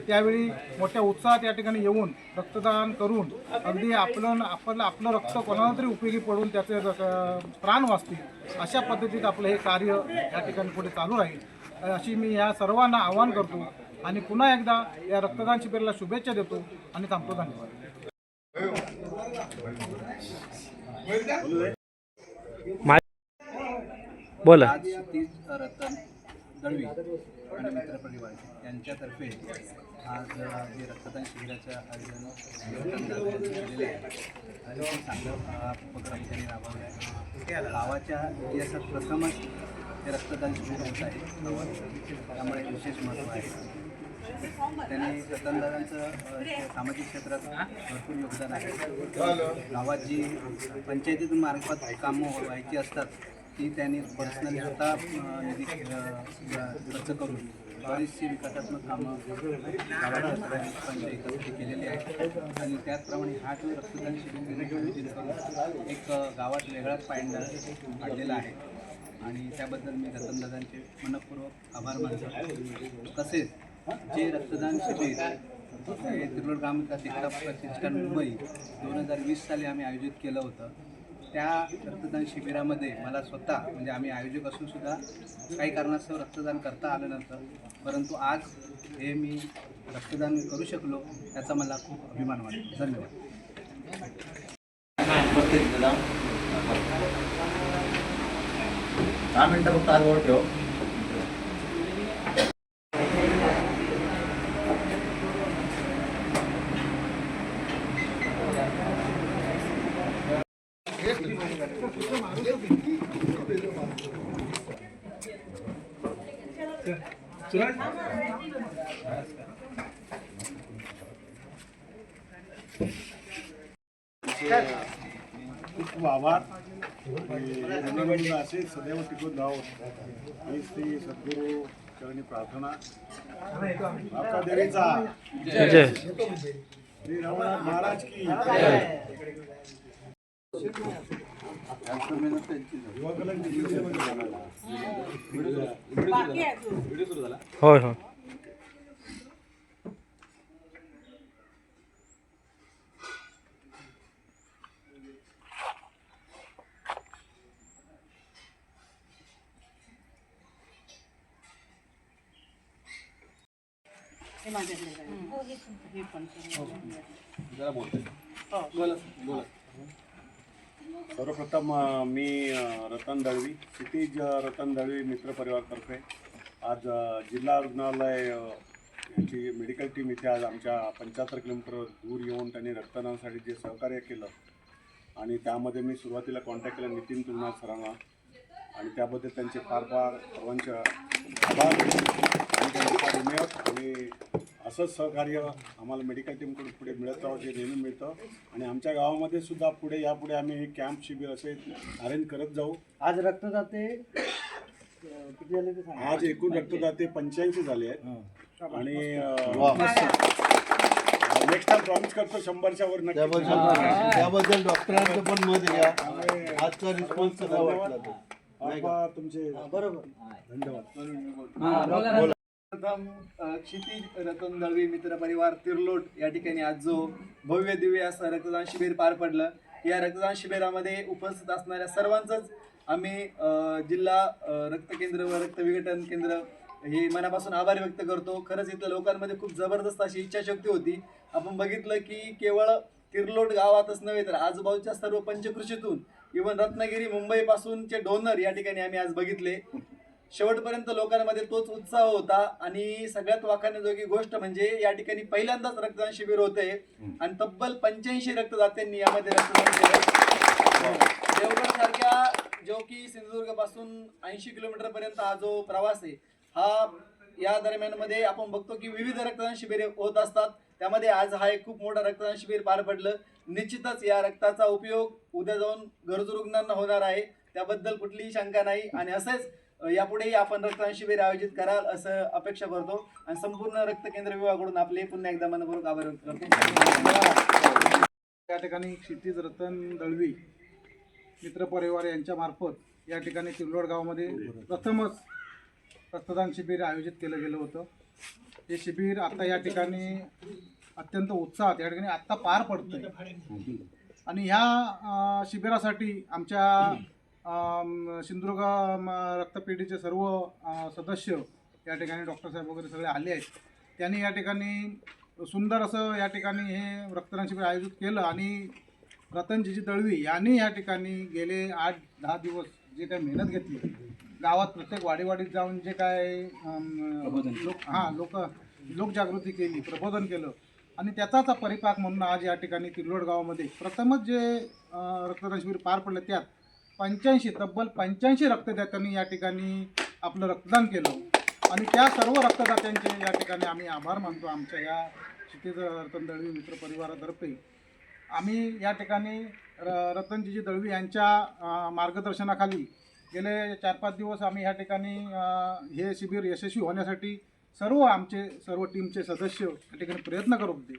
त्यावेळी मोठ्या उत्साहात या ठिकाणी येऊन रक्तदान करून अगदी आपलं रक्त कोणाला तरी उपयोगी पडून त्याचे प्राण वाचतील अशा पद्धतीत आपलं हे कार्य या ठिकाणी पुढे चालू राहील अशी मी या सर्वांना आवाहन करतो आणि पुन्हा एकदा या रक्तदान शिबिराला शुभेच्छा देतो आणि थांबतो. धन्यवाद. बोला. आज क्षितिज रतन दळवी आणि मित्रपरिवार यांच्यातर्फे आज जे रक्तदान शिबिराचं आयोजन केलेलं आहे आणि चांगला उपक्रम त्यांनी राबवला आहे. गावाच्या इतिहासात प्रथमच हे रक्तदान शिबिर होत आहे, त्यामुळे विशेष महत्त्व आहे. त्यांनी रतनदादांचं सामाजिक क्षेत्रात भरपूर योगदान आहे. गावात जी पंचायतीतून मार्फत कामं व्हायची असतात ती त्यांनी पर्सनली स्वतः निधी खर्च करून बरीचशी विकासात्मक कामं गावाच्या सगळ्या एकत्रित केलेली आहेत आणि त्याचप्रमाणे हा जो रक्तदान शिबिर आयोजित करून एक गावात वेगळाच पायंडा काढलेला आहे आणि त्याबद्दल मी रतनदादांचे मनःपूर्वक आभार मानतो. तसेच जे रक्तदान शिबिर हे तिलोड ग्रामविकास एकता प्रतिष्ठान मुंबई 2020 साली आम्ही आयोजित केलं होतं, त्या रक्तदान शिबिरामध्ये मला स्वतः म्हणजे आम्ही आयोजक असून सुद्धा काही कारणास्तव रक्तदान करता आलं नव्हतं, परंतु आज हे मी रक्तदान करू शकलो त्याचा मला खूप अभिमान वाटतो. धन्यवाद. 10 मिनिटं फक्त आजवर ठेव. Yes, खूप आभार. आणि असे सदैव टिकून राहावं हीच ती सद्गुरू चरणी प्रार्थना. आपका देवीचा जय. श्री रघुनाथ महाराज की होय होय. सर्वप्रथम मी रतन दळवी, क्षितिज रतन दळवी मित्र परिवारतर्फे आज जिल्हा रुग्णालय यांची मेडिकल टीम इथे आज आमच्या 75 किलोमीटर दूर येऊन त्यांनी रक्तदानासाठी जे सहकार्य केलं आणि त्यामध्ये मी सुरुवातीला कॉन्टॅक्ट केला नितीन तुंगनाथ सरांना आणि त्याबद्दल त्यांचे फार फार सर्वांचे आभार आणि त्यांचे फार धन्यवाद. आणि असंच सहकार्य आम्हाला मेडिकल टीमकडून पुढे मिळत राहावं जे नेहमी मिळतं आणि आमच्या गावामध्ये सुद्धा यापुढे आम्ही हे कॅम्प शिबिर असे अरेंज करत जाऊ. आज रक्तदाते किती झाले ते सांगा. आज एकूण रक्तदाते 85 झाले आहेत आणि नेक्स्ट टाइम प्रॉमिस करतो 100च्या वर नक्की. त्याबद्दल डॉक्टरांचं पण मत घ्या. आजचा रिस्पॉन्स कसा वाटला तुमचे बरोबर. धन्यवाद. प्रथम क्षितिज रतन दळवी मित्र परिवार तिरलोट या ठिकाणी आज जो भव्य दिव्य असं रक्तदान शिबिर पार पडलं. या रक्तदान शिबिरामध्ये उपस्थित असणाऱ्या सर्वांचंच आम्ही जिल्हा रक्त केंद्र व रक्त विघटन केंद्र हे मनापासून आभार व्यक्त करतो. खरंच इथल्या लोकांमध्ये खूप जबरदस्त अशी इच्छाशक्ती होती. आपण बघितलं की केवळ तिरलोट गावातच नव्हे तर आजूबाजूच्या सर्व पंचकृषीतून इव्हन रत्नागिरी मुंबईपासूनचे डोनर या ठिकाणी आम्ही आज बघितले. शेवटपर्यंत लोकांमध्ये तोच उत्साह होता आणि सगळ्यात वाखाणण्याजोगी गोष्ट म्हणजे या ठिकाणी पहिल्यांदाच रक्तदान शिबिर होते आणि तब्बल 85 रक्तदात्यांनी यामध्ये रक्तदान केलं. देवगड सारख्या जो की सिंधुदुर्ग पासून 80 किलोमीटर पर्यंत हा जो प्रवास आहे हा या दरम्यानमध्ये आपण बघतो की विविध रक्तदान शिबिरे होत असतात. त्यामध्ये आज हा एक खूप मोठा रक्तदान शिबिर पार पडलं. निश्चितच या रक्ताचा उपयोग उद्या जाऊन गरजू रुग्णांना होणार आहे त्याबद्दल कुठलीही शंका नाही आणि असेच यापुढेही आपण रक्तदान शिबिर आयोजित कराल असं अपेक्षा करतो आणि संपूर्ण रक्त केंद्र विभागाकडून आपले पुन्हा एकदा मनपूर्वक आभार व्यक्त करतो. त्या ठिकाणी क्षितिज रतन दळवी मित्र परिवार यांच्या मार्फत या ठिकाणी तिरलोड गावामध्ये प्रथमच रक्तदान शिबिर आयोजित केलं गेलं होतं. हे शिबिर आता या ठिकाणी अत्यंत उत्साहात या ठिकाणी आत्ता पार पडतंय आणि ह्या शिबिरासाठी आमच्या सिंधुदुर्ग रक्तपेढीचे सर्व सदस्य या ठिकाणी डॉक्टर साहेब वगैरे सगळे आले आहेत. त्यांनी या ठिकाणी सुंदर असं या ठिकाणी हे रक्तदान शिबिर आयोजित केलं आणि रतनजी दळवी यांनी या ठिकाणी गेले 8-10 दिवस जे काही मेहनत घेतली गावात प्रत्येक वाडीवाडीत जाऊन जे काय लोकजागृती केली प्रबोधन केलं आणि त्याचाच परिपाक म्हणून आज या ठिकाणी तिरलोड गावामध्ये प्रथमच जे रक्तदान शिबिर पार पडलं त्यात तब्बल 85 रक्तदात्यांनी या ठिकाणी आपलं रक्तदान केलं आणि त्या सर्व रक्तदात्यांचे या ठिकाणी आम्ही आभार मानतो. आमच्या या क्षितिज रतन दळवी मित्र परिवारातर्फे आम्ही या ठिकाणी रतनजी दळवी यांच्या मार्गदर्शनाखाली गेले 4-5 दिवस आम्ही या ठिकाणी हे शिबिर यशस्वी होण्यासाठी आमचे सर्व टीमचे सदस्य या ठिकाणी प्रयत्न करत होते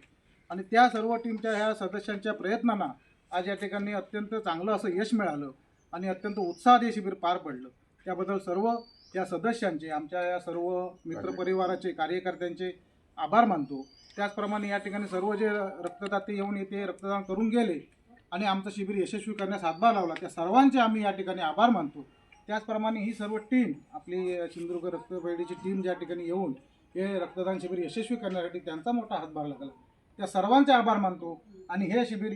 आणि त्या सर्व टीमच्या ह्या सदस्यांच्या प्रयत्नांना आज या ठिकाणी अत्यंत चांगलं असं यश मिळालं आणि अत्यंत उत्साहात हे शिबिर पार पडलं. त्याबद्दल सर्व या सदस्यांचे आमच्या या सर्व मित्रपरिवाराचे कार्यकर्त्यांचे आभार मानतो. त्याचप्रमाणे या ठिकाणी सर्व जे रक्तदाते येऊन येथे रक्तदान करून गेले आणि आमचं शिबिर यशस्वी करण्यास हातभार लावला त्या सर्वांचे आम्ही या ठिकाणी आभार मानतो. त्याचप्रमाणे ही सर्व टीम आपली सिंधुदुर्ग रक्तपेढीची टीम ज्या ठिकाणी येऊन हे रक्तदान शिबिर यशस्वी करण्यासाठी त्यांचा मोठा हातभार लागला त्या सर्वांचे आभार मानतो आणि हे शिबिर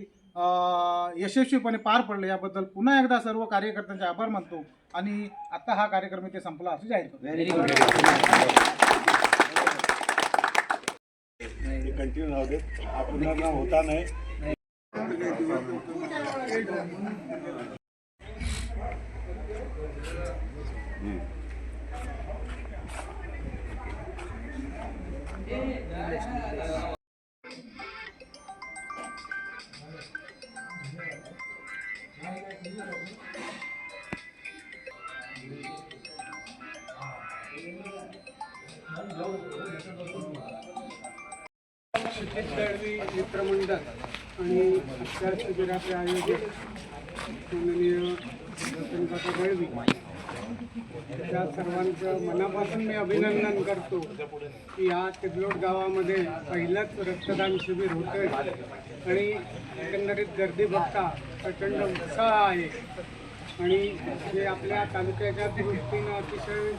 यशस्वीपणे पार पडले याबद्दल पुन्हा एकदा सर्व कार्यकर्त्यांचे आभार मानतो आणि आता हा कार्यक्रम इथे संपला असं जाहीर करतो. कंटिन्यू राहू दे हा पुन्हा होता नाही. क्षितिज दळवी मित्रमंडळ आणि उपचार शिबिराचे आयोजक माननीय रतनकाका दळवी त्या सर्वांचं मनापासून मी अभिनंदन करतो की या तिरलोट गावामध्ये पहिलंच रक्तदान शिबिर होतंय आणि एकंदरीत गर्दी बघता प्रचंड उत्साह आहे आणि जे आपल्या तालुक्याच्या दृष्टीनं अतिशय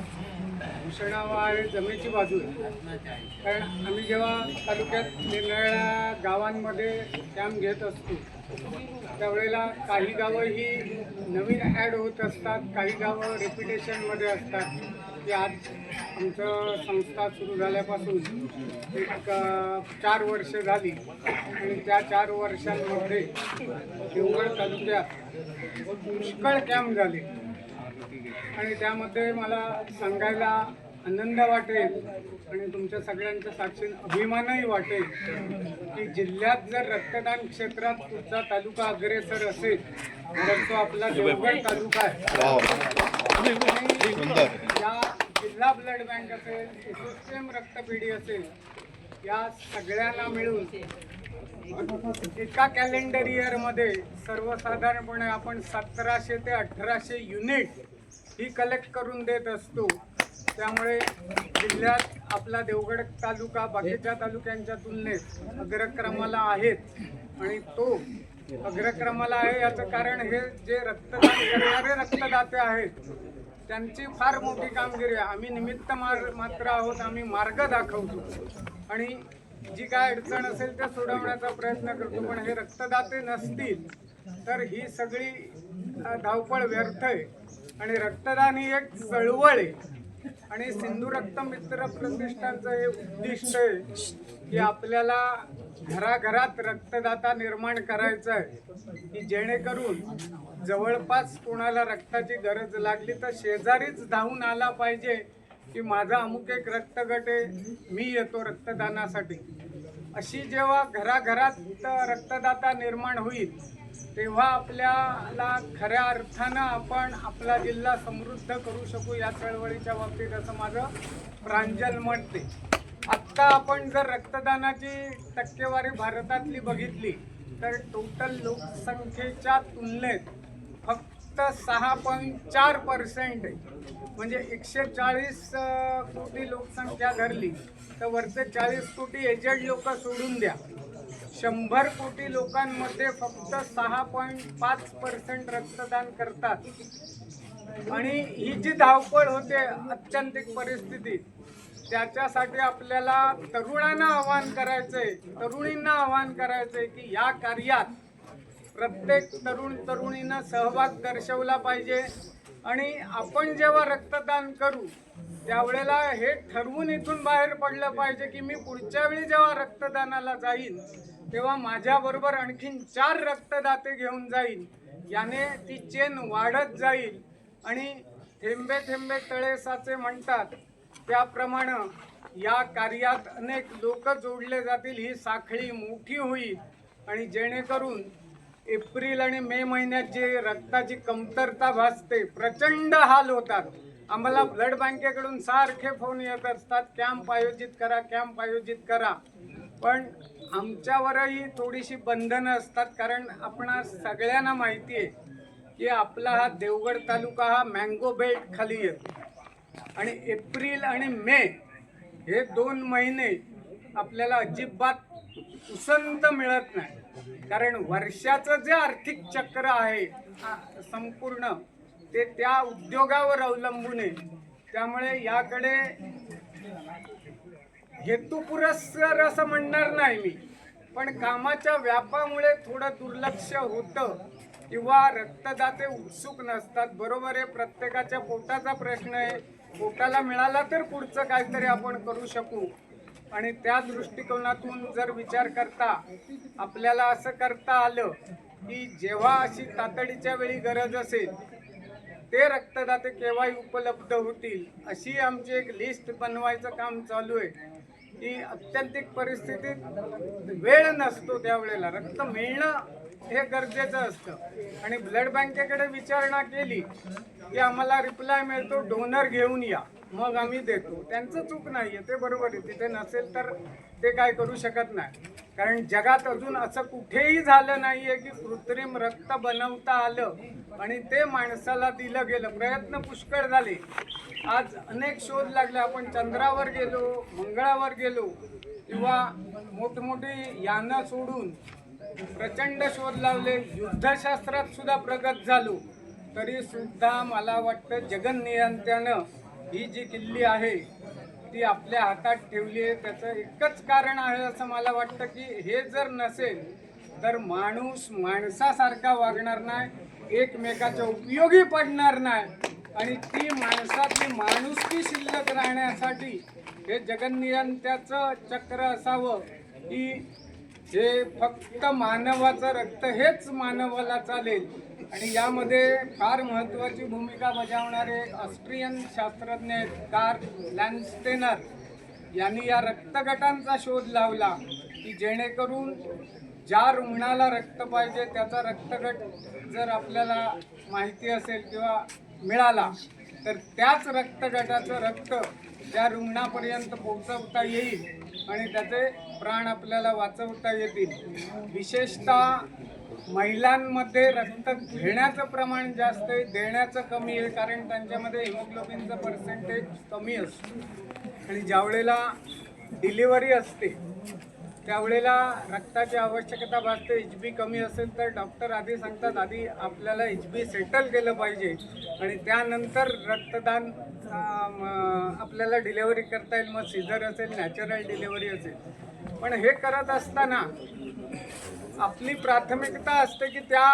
भूषणावर जमेची बाजू आहे. कारण आम्ही जेव्हा तालुक्यात निरनिराळ्या गावांमध्ये कॅम्प घेत असतो त्यावेळेला काही गावं ही नवीन ॲड होत असतात, काही गावं रेप्युटेशनमध्ये असतात की आज आमचं संस्था सुरू झाल्यापासून एक 4 वर्ष झाली आणि त्या 4 वर्षांमध्ये देवगड तालुक्यात पुष्कळ कॅम्प झाले आणि त्यामध्ये मला सांगायला आनंद वाटेल आणि तुमच्या सगळ्यांच्या साक्षीने अभिमानही वाटेल की जिल्ह्यात जर रक्तदान क्षेत्रात पुढचा तालुका अग्रेसर असेल तर तो आपला देवगड तालुका आहे. या जिल्हा ब्लड बँक असेल, एसोसिएम रक्तपेढी असेल, या सगळ्यांना मिळून एका कॅलेंडर इयरमध्ये सर्वसाधारणपणे आपण 1700 ते 1800 युनिट ही कलेक्ट करून देत असतो. त्यामुळे जिल्ह्यात आपला देवगड तालुका बाकीच्या तालुक्यांच्या तुलनेत अग्रक्रमाला आहेत आणि तो अग्रक्रमाला आहे याचं कारण हे जे रक्तदान करणारे रक्तदाते आहेत त्यांची फार मोठी कामगिरी आहे. आम्ही निमित्त मात्र आहोत, आम्ही मार्ग दाखवतो आणि जी काय अडचण असेल ते सोडवण्याचा प्रयत्न करतो. पण हे रक्तदाते नसतील तर ही सगळी धावपळ व्यर्थ आहे आणि रक्तदान ही एक चळवळ आहे आणि सिंधू रक्त मित्र प्रतिष्ठानचं हे उद्दिष्ट आहे की आपल्याला घराघरात रक्तदाता निर्माण करायचं आहे की जेणेकरून जवळपास कोणाला रक्ताची गरज लागली तर शेजारीच धावून आला पाहिजे की माझा अमुक एक रक्तगट आहे, मी येतो रक्तदानासाठी. अशी जेव्हा घराघरात रक्तदाता निर्माण होईल तेव्हा आपल्याला खऱ्या अर्थानं आपण आपला जिल्हा समृद्ध करू शकू या चळवळीच्या बाबतीत, असं माझं प्रांजल मत आहे. आत्ता आपण जर रक्तदानाची टक्केवारी भारतातली बघितली तर टोटल लोकसंख्येच्या तुलनेत फक्त 6.4% आहे. म्हणजे 140 कोटी लोकसंख्या धरली तर वरचे 40 कोटी एजेड लोक सोडून द्या, 100 कोटी लोकांमध्ये फक्त 6.5% रक्तदान करतात. आणि ही जी धावपळ होते अत्यंतिक परिस्थितीत त्याच्यासाठी आपल्याला तरुणांना आवाहन करायचंय, तरुणींना आवाहन करायचंय की या कार्यात प्रत्येक तरुणीनं सहभाग दर्शवला पाहिजे. आणि आपण जेव्हा रक्तदान करू त्यावेळेला हे ठरवून इथून बाहेर पडलं पाहिजे की मी पुढच्या वेळी जेव्हा रक्तदानाला जाईन तेव्हा माझ्याबरोबर आणखीन 4 रक्तदाते घेऊन जाईन. याने ती चेन वाढत जाईल आणि थेंबे थेंबे तळे साचे म्हणतात त्याप्रमाणे या कार्यात अनेक लोक जोडले जातील, ही साखळी मोठी होईल आणि जेणेकरून एप्रिल आणि मे महिन्यात जे रक्ताची कमतरता भासते, प्रचंड हाल होतात. आम्हाला ब्लड बँकेकडून सारखे फोन येत असतात, कॅम्प आयोजित करा, कॅम्प आयोजित करा. पण आमच्यावरही थोडीशी बंधनं असतात कारण आपणा सगळ्यांना माहिती आहे की आपला हा देवगड तालुका हा मँगो बेल्ट खाली येतो आणि एप्रिल आणि मे हे 2 महिने आपल्याला अजिबात उसंत मिळत नाही. कारण वर्षाचं जे आर्थिक चक्र आहे संपूर्ण ते त्या उद्योगावर अवलंबून आहे. त्यामुळे याकडे हेतुपुरस्सर असं म्हणणार नाही मी, पण कामाच्या व्यापामुळे थोडं दुर्लक्ष होतं किंवा रक्तदाते उत्सुक नसतात. बरोबर आहे, प्रत्येकाच्या पोटाचा प्रश्न आहे, पोटाला मिळाला तर पुढचं काहीतरी आपण करू शकू. आणि त्या दृष्टिकोनातून जर विचार करता आपल्याला असं करता आलं की जेव्हा अशी तातडीच्या वेळी गरज असेल ते रक्तदाते केव्हाही उपलब्ध होतील, अशी आमची एक लिस्ट बनवायचं काम चालू आहे. की अत्यंतिक परिस्थितीत वेळ नसतो त्यावेळेला रक्त मिळणं हे गरजेचं असतं आणि ब्लड बँकेकडे विचारणा केली की आम्हाला रिप्लाय मिळतो डोनर घेऊन या, मग आम्ही देतो. त्यांचं चूक नाही आहे, ते बरोबर आहे. तिथे नसेल तर ते काय करू शकत नाही. कारण जगात अजून असं कुठेही झालं नाही आहे की कृत्रिम रक्त बनवता आलं आणि ते माणसाला दिलं गेलं. प्रयत्न पुष्कळ झाले, आज अनेक शोध लागले. आपण चंद्रावर गेलो, मंगळावर गेलो किंवा मोठमोठी यानं सोडून प्रचंड शोध लावले, युद्धशास्त्रात सुद्धा प्रगत झालो, तरी सुद्धा मला वाटतं जगन्नियंत्यानं ही जी किल्ली आहे ती आपल्या हातात ठेवली आहे. त्याचं एकच कारण आहे असं मला वाटतं की हे जर नसेल तर माणूस माणसासारखा वागणार नाही, एकमेकाच्या उपयोगी पडणार नाही आणि ती माणसातली माणुसकी शिल्लक राहण्यासाठी हे जगन्नियंत्याचं चक्र असावं की हे फक्त मानवाचं रक्त हेच मानवाला चालेल. आणि यामध्ये फार महत्त्वाची भूमिका बजावणारे ऑस्ट्रियन शास्त्रज्ञ कार्ल लँडस्टेनर यांनी या रक्तगटांचा शोध लावला की जेणेकरून ज्या रुग्णाला रक्त पाहिजे त्याचा रक्तगट जर आपल्याला माहिती असेल किंवा मिळाला तर त्याच रक्तगटाचं रक्त त्या रुग्णापर्यंत पोहोचवता येईल आणि त्याचे प्राण आपल्याला वाचवता येतील. विशेषतः महिलांमध्ये रक्त घेण्याचं प्रमाण जास्त आहे, देण्याचं कमी आहे, कारण त्यांच्यामध्ये हिमोग्लोबिनचं पर्सेंटेज कमी असतो. आणि ज्यावेळेला डिलिव्हरी असते त्यावेळेला रक्ताची आवश्यकता भासते. HB कमी असेल तर डॉक्टर आधी सांगतात आधी आपल्याला HB सेटल केलं पाहिजे आणि त्यानंतर रक्तदान आपल्याला डिलिव्हरी करता येईल. मग सिझर असेल, नॅचरल डिलिव्हरी असेल. पण हे करत असताना आपली प्राथमिकता असते की त्या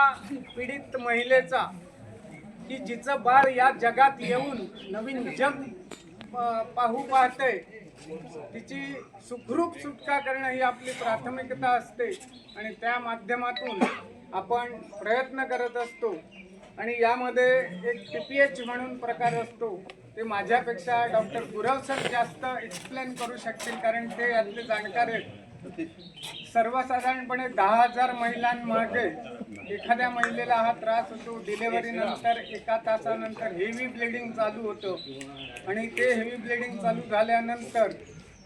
पीडित महिलेचा की जिचं बाळ या जगात येऊन नवीन जग पाहू पाहते तिची सुखरूप सुटका करणं ही आपली प्राथमिकता असते आणि त्या माध्यमातून आपण प्रयत्न करत असतो. आणि यामध्ये एक PPH म्हणून प्रकार असतो, ते माझ्यापेक्षा डॉक्टर गुरव सर जास्त एक्सप्लेन करू शकतील कारण ते यातले जाणकार आहेत. सर्वसाधारणपणे 10,000 महिलांमागे एखाद्या महिलेला हा त्रास होतो. डिलेव्हरीनंतर 1 तासानंतर हेवी ब्लिडिंग चालू होतं आणि ते हेवी ब्लिडिंग चालू झाल्यानंतर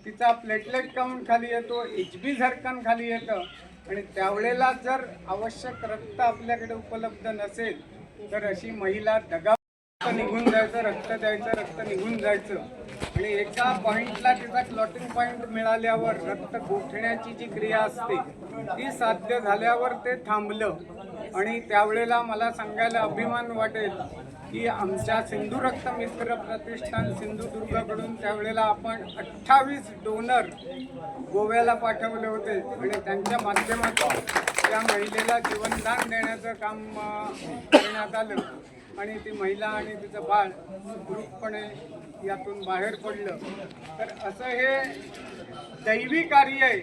तिचा प्लेटलेट काउंट खाली येतो, HB झरकन खाली येतं आणि त्यावेळेला जर आवश्यक रक्त आपल्याकडे उपलब्ध नसेल तर अशी महिला दगा निघून जायचं, रक्त द्यायचं, रक्त निघून जायचं आणि एका पॉईंटला तिचा क्लॉटिंग पॉईंट मिळाल्यावर रक्त गोठण्याची जी क्रिया असते ती साध्य झाल्यावर ते थांबलं. आणि त्यावेळेला मला सांगायला अभिमान वाटेल की आमच्या सिंधू रक्त मित्र प्रतिष्ठान सिंधुदुर्गकडून त्यावेळेला आपण 28 डोनर गोव्याला पाठवले होते आणि त्यांच्या माध्यमातून त्या महिलेला जीवनदान देण्याचं काम करण्यात आलं आणि ती महिला आणि तिचं बाळ सुखरूपपणे यातून बाहेर पडलं. तर असं हे दैवी कार्य आहे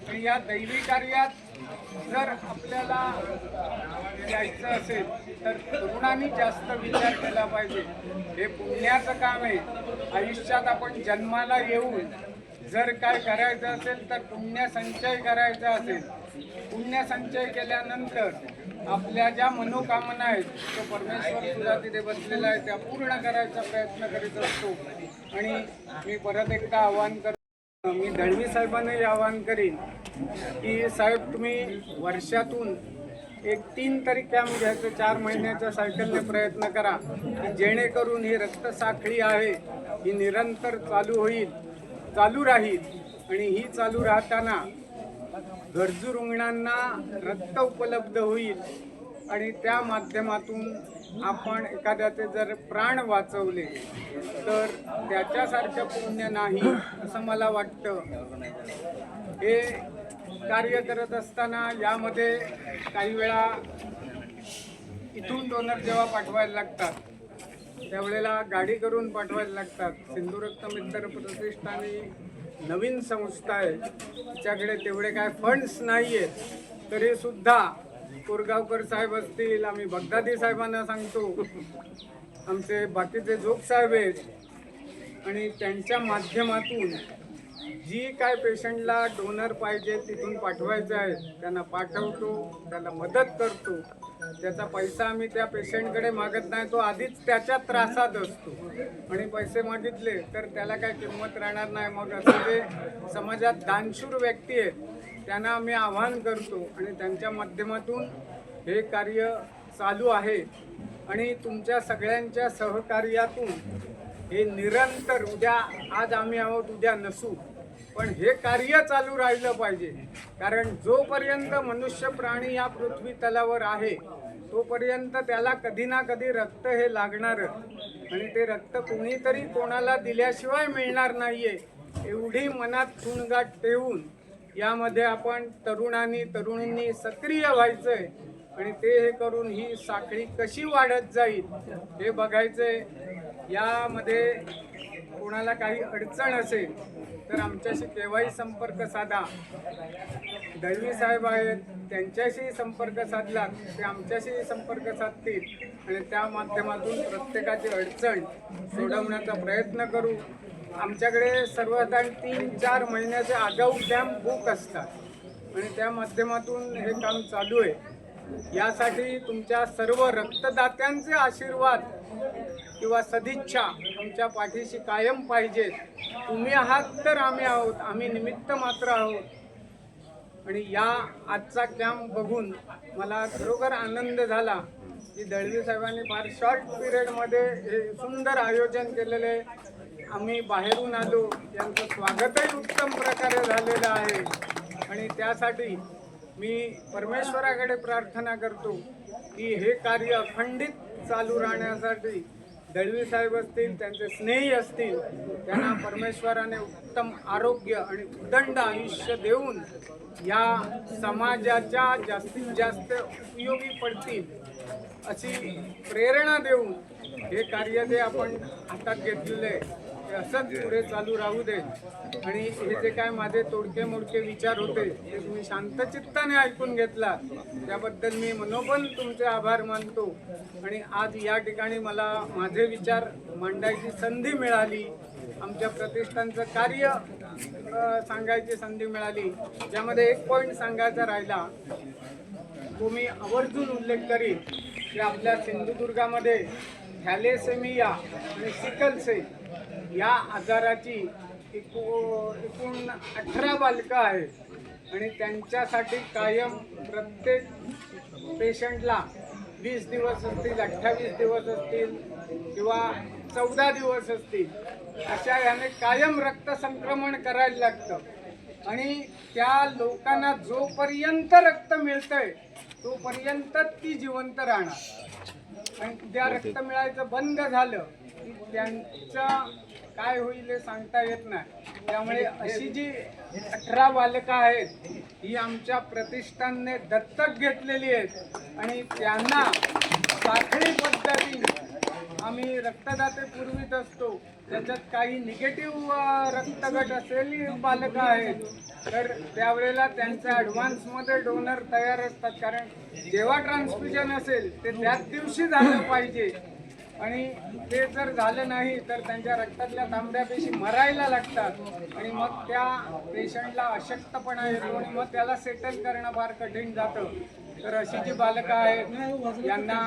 आणि या दैवी कार्यात जर आपल्याला जायचं असेल तर तरुणांनी जास्त विचार केला पाहिजे. हे पुण्याचं काम आहे. आयुष्यात आपण जन्माला येऊन जर काय करायचं असेल तर पुण्यसंचय करायचा असेल. पुण्यसंचय केल्यानंतर आपल्या ज्या मनोकामना आहेत तो परमेश्वर सुद्धा तिथे बसलेला आहे त्या पूर्ण करायचा प्रयत्न करीत असतो. आणि मी परत एकदा आवाहन करतो, मी दळवी साहेबांनाही आवाहन करीन की साहेब तुम्ही वर्षातून एक 3 तरी कॅम्प घ्यायचं, 4 महिन्याच्या सायकलने प्रयत्न करा की जेणेकरून ही रक्तसाखळी आहे ही निरंतर चालू होईल, चालू राहील आणि ही चालू राहताना गरजू रुग्णांना रक्त उपलब्ध होईल आणि त्या माध्यमातून आपण एखाद्याचे जर प्राण वाचवले तर त्याच्यासारखं पुण्य नाही असं मला वाटतं. हे कार्य करत असताना यामध्ये काही वेळा इथून डोनर जेव्हा पाठवायला लागतात त्यावेळेला गाडी करून पाठवायला लागतात. सिंधू रक्त मित्र प्रतिष्ठानी नवीन संस्था आहे, तिच्याकडे तेवढे काय फंड्स नाही आहेत तरी सुद्धा कोरगावकर साहेब असतील, आम्ही बगदादी साहेबांना सांगतो, आमचे बाकीचे जोग साहेब आहेत आणि त्यांच्या माध्यमातून जी काय पेशंटला डोनर पाहिजे तिथून पाठवायचं आहे त्यांना पाठवतो, त्याला मदत करतो. त्याचा पैसा आम्ही त्या पेशंटकडे मागत नाही, तो आधीच त्याच्या त्रासात असतो आणि पैसे मागितले तर त्याला काय किंमत राहणार नाही. मग असं जे समाजात दानशूर व्यक्ती आहेत त्यांना आम्ही आवाहन करतो आणि त्यांच्या माध्यमातून हे कार्य चालू आहे आणि तुमच्या सगळ्यांच्या सहकार्यातून हे निरंतर, उद्या आज आम्ही आहोत उद्या नसू, पण हे कार्य चालू राहिलं पाहिजे. कारण जोपर्यंत मनुष्य प्राणी या पृथ्वी तलावर आहे तोपर्यंत त्याला कधी ना कधी रक्त हे लागणारच आणि ते रक्त कोणीतरी कोणाला दिल्याशिवाय मिळणार नाहीये. एवढी मनात खूणगाठ ठेवून यामध्ये आपण तरुणींनी सक्रिय व्हायचंय आणि ते हे करून ही साखळी कशी वाढत जाईल हे बघायचंय. यामध्ये कोणाला काही अडचण असेल तर आमच्याशी केव्हाही संपर्क साधा. दळवी साहेब आहेत, त्यांच्याशी संपर्क साधला ते आमच्याशी संपर्क साधतील आणि त्या माध्यमातून प्रत्येकाची अडचण सोडवण्याचा प्रयत्न करू. आमच्याकडे सर्वसाधारण 3-4 महिन्याचे आगाऊ कॅम्प बुक असतात आणि त्या माध्यमातून हे काम चालू आहे. यासाठी तुमच्या सर्व रक्तदात्यांचे आशीर्वाद किंवा सदिच्छा आमच्या पाठीशी कायम पाहिजेत. तुम्ही आहात तर आम्ही आहोत, आम्ही निमित्त मात्र आहोत. आणि या आजचा कॅम्प बघून मला खरोखर आनंद झाला की दळवी साहेबांनी फार शॉर्ट पिरियडमध्ये हे सुंदर आयोजन केलेलं आहे. आम्ही बाहेरून आलो, यांचं स्वागतही उत्तम प्रकारे झालेलं आहे आणि त्यासाठी मी परमेश्वराकडे प्रार्थना करतो की हे कार्य अखंडित चालू राहण्यासाठी दळवी साहेब असतील, त्यांचे स्नेही असतील, त्यांना परमेश्वराने उत्तम आरोग्य आणि उदंड आयुष्य देऊन या समाजाच्या जास्तीत जास्त उपयोगी पडतील अशी प्रेरणा देऊन हे कार्य जे आपण हातात घेतलेलं आहे ते असंच पुढे चालू राहू दे. आणि हे जे काय माझे तोडके मोडके विचार होते ते तुम्ही शांतचित्ताने ऐकून घेतला त्याबद्दल मी मनोमन तुमचे आभार मानतो. आणि आज या ठिकाणी मला माझे विचार मांडायची संधी मिळाली, आमच्या प्रतिष्ठानचं कार्य सांगायची संधी मिळाली. त्यामध्ये एक पॉईंट सांगायचा राहिला तो मी आवर्जून उल्लेख करीन की आपल्या सिंधुदुर्गामध्ये थॅलेसेमिया आणि सिकल सेल या आजाराची एकूण 18 बालकं आहेत आणि त्यांच्यासाठी कायम प्रत्येक पेशंटला 20 दिवस असतील, 28 दिवस असतील किंवा 14 दिवस असतील अशा याने कायम रक्त संक्रमण करायला लागतं आणि त्या लोकांना जोपर्यंत रक्त मिळतंय तोपर्यंत ती जिवंत राहणार आणि उद्या रक्त मिळायचं बंद झालं की त्यांचं काय होईल हे सांगता येत नाही. त्यामुळे अशी जी 18 बालकं आहेत ही आमच्या प्रतिष्ठानने दत्तक घेतलेली आहेत आणि त्यांना साखळी पद्धतीने आम्ही रक्तदाते पुरवित असतो. त्याच्यात काही निगेटिव्ह रक्तगट असलेली बालकं आहेत तर त्यावेळेला त्यांच्या ॲडव्हान्समध्ये डोनर तयार असतात. कारण जेव्हा ट्रान्सफ्युजन असेल ते त्याच दिवशी झालं पाहिजे आणि ते जर झालं नाही तर त्यांच्या रक्तातल्या तांबड्या पेशी मरायला लागतात आणि मग त्या पेशंटला अशक्तपणा येतो आणि मग त्याला सेटल करणं फार कठीण जातं. तर अशी जी बालकं आहेत यांना